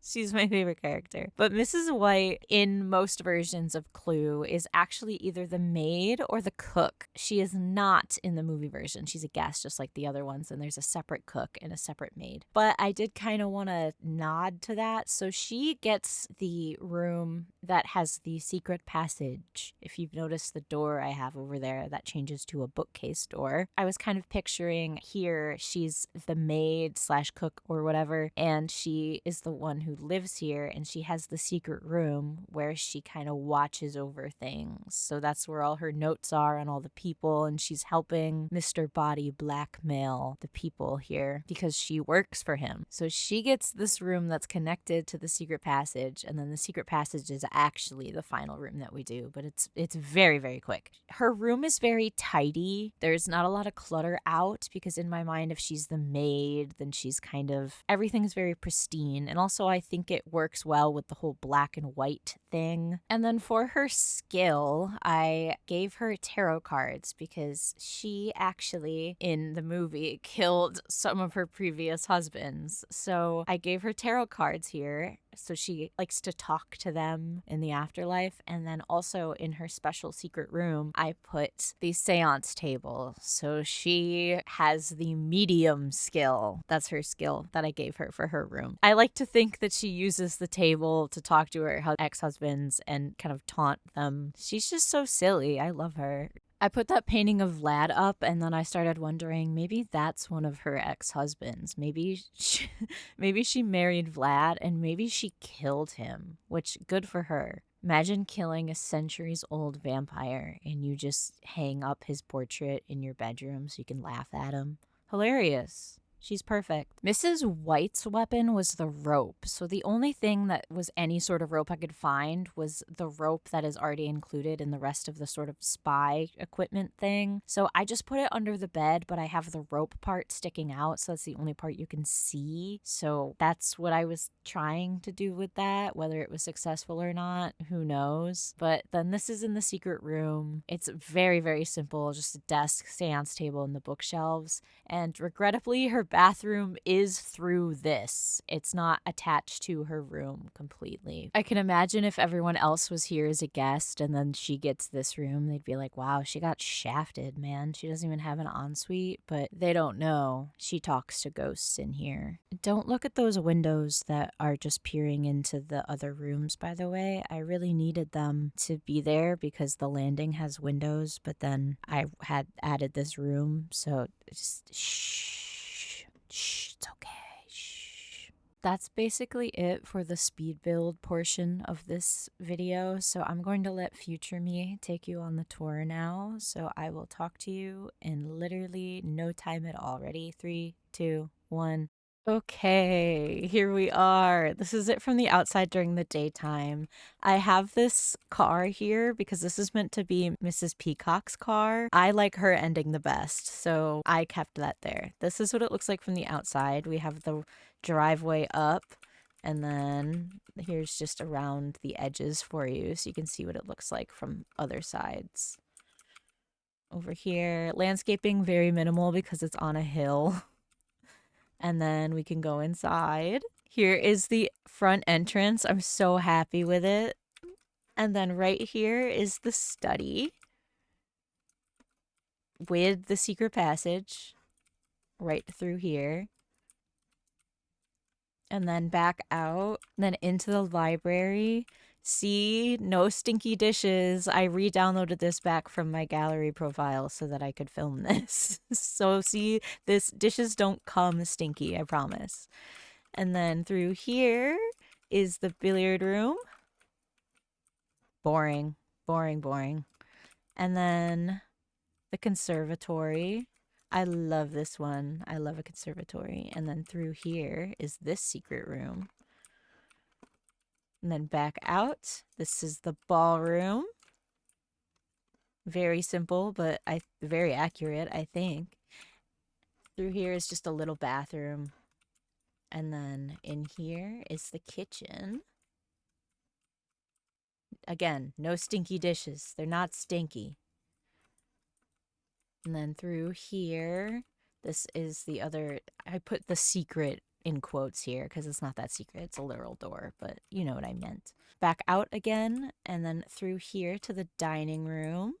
She's my favorite character. But Mrs. White, in most versions of Clue, is actually either the maid or the cook. She is not in the movie version. She's a guest, just like the other ones, and there's a separate cook and a separate maid. But I did kind of want to nod to that. So she gets the room that has the secret passage. If you've noticed the door I have over there, that changes to a bookcase door. I was kind of picturing here, she's the maid / cook or whatever, and she is the one who lives here, and she has the secret room where she kind of watches over things. So that's where all her notes are on all the people, and she's helping Mr. Body blackmail the people here because she works for him. So she gets this room that's connected to the secret passage, and then the secret passage is actually the final room that we do, but it's very, very quick. Her room is very tidy. There's not a lot of clutter out because in my mind, if she's the maid, then she's kind of, everything's very pristine. And also I think it works well with the whole black and white thing. And then for her skill, I gave her tarot cards because she actually, in the movie, killed some of her previous husbands. So I gave her tarot cards here. So she likes to talk to them in the afterlife. And then also in her special secret room, I put the seance table. So she has the medium skill. That's her skill that I gave her for her room. I like to think that she uses the table to talk to her ex-husbands and kind of taunt them. She's just so silly. I love her. I put that painting of Vlad up, and then I started wondering, maybe that's one of her ex-husbands. Maybe she married Vlad, and maybe she killed him, which, good for her. Imagine killing a centuries-old vampire, and you just hang up his portrait in your bedroom so you can laugh at him. Hilarious. She's perfect. Mrs. White's weapon was the rope. So the only thing that was any sort of rope I could find was the rope that is already included in the rest of the sort of spy equipment thing. So I just put it under the bed, but I have the rope part sticking out. So that's the only part you can see. So that's what I was trying to do with that. Whether it was successful or not, who knows? But then this is in the secret room. It's very, very simple. Just a desk, seance table, and the bookshelves. And regrettably, her bathroom is through this. It's not attached to her room completely. I can imagine if everyone else was here as a guest and then she gets this room, they'd be like, wow, she got shafted, man. She doesn't even have an ensuite, but they don't know. She talks to ghosts in here. Don't look at those windows that are just peering into the other rooms, by the way. I really needed them to be there because the landing has windows, but then I had added this room, so just shh, it's okay, shh. That's basically it for the speed build portion of this video. So I'm going to let future me take you on the tour now. So I will talk to you in literally no time at all. Ready? 3, 2, 1. Okay, here we are. This is it from the outside during the daytime. I have this car here because this is meant to be Mrs. Peacock's car. I like her ending the best, so I kept that there. This is what it looks like from the outside. We have the driveway up, and then here's just around the edges for you so you can see what it looks like from other sides. Over here, landscaping very minimal because it's on a hill. And then we can go inside. Here is the front entrance. I'm so happy with it. And then right here is the study with the secret passage right through here. And then back out, then into the library. See, no stinky dishes. I re-downloaded this back from my gallery profile so that I could film this. So see, this dishes don't come stinky, I promise. And then through here is the billiard room. Boring, boring, boring. And then the conservatory. I love this one. I love a conservatory. And then through here is this secret room. And then back out. This is the ballroom. Very simple, but very accurate, I think. Through here is just a little bathroom. And then in here is the kitchen. Again, no stinky dishes. They're not stinky. And then through here, this is the other, I put the secret in quotes here because it's not that secret. It's a literal door, but you know what I meant. Back out again, and then through here to the dining room.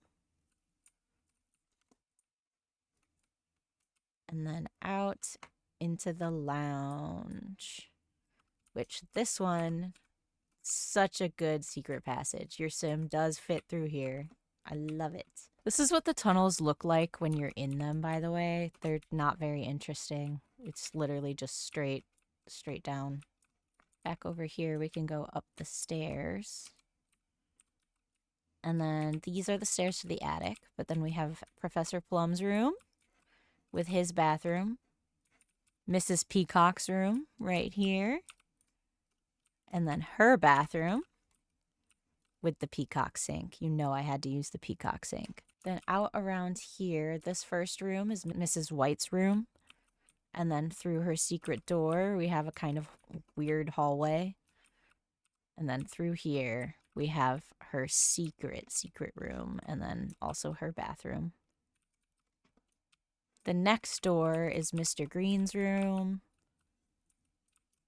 And then out into the lounge, which this one, such a good secret passage. Your sim does fit through here. I love it. This is what the tunnels look like when you're in them, by the way. They're not very interesting. It's literally just straight down. Back over here, we can go up the stairs. And then these are the stairs to the attic. But then we have Professor Plum's room with his bathroom. Mrs. Peacock's room right here. And then her bathroom with the Peacock sink. You know I had to use the Peacock sink. Then out around here, this first room is Mrs. White's room. And then through her secret door, we have a kind of weird hallway. And then through here, we have her secret room. And then also her bathroom. The next door is Mr. Green's room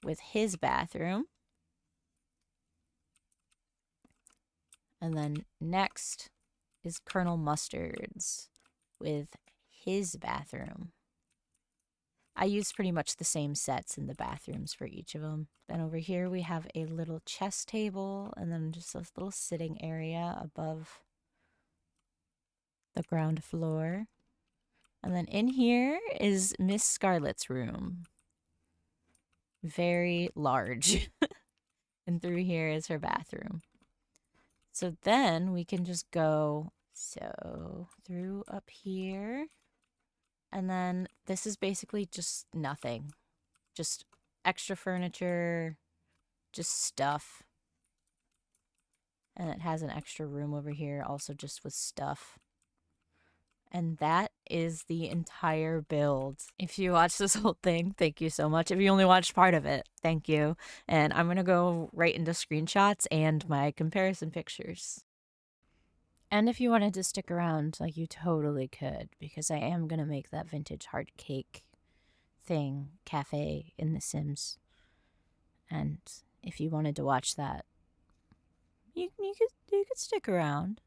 with his bathroom. And then next is Colonel Mustard's with his bathroom. I used pretty much the same sets in the bathrooms for each of them. Then over here we have a little chess table and then just a little sitting area above the ground floor. And then in here is Miss Scarlet's room. Very large. And through here is her bathroom. So then we can just go through up here. And then this is basically just nothing. Just extra furniture, just stuff. And it has an extra room over here also just with stuff. And that is the entire build. If you watched this whole thing, thank you so much. If you only watched part of it, thank you. And I'm going to go right into screenshots and my comparison pictures. And if you wanted to stick around, like, you totally could, because I am going to make that vintage heart cake thing, cafe in The Sims. And if you wanted to watch that, you could stick around.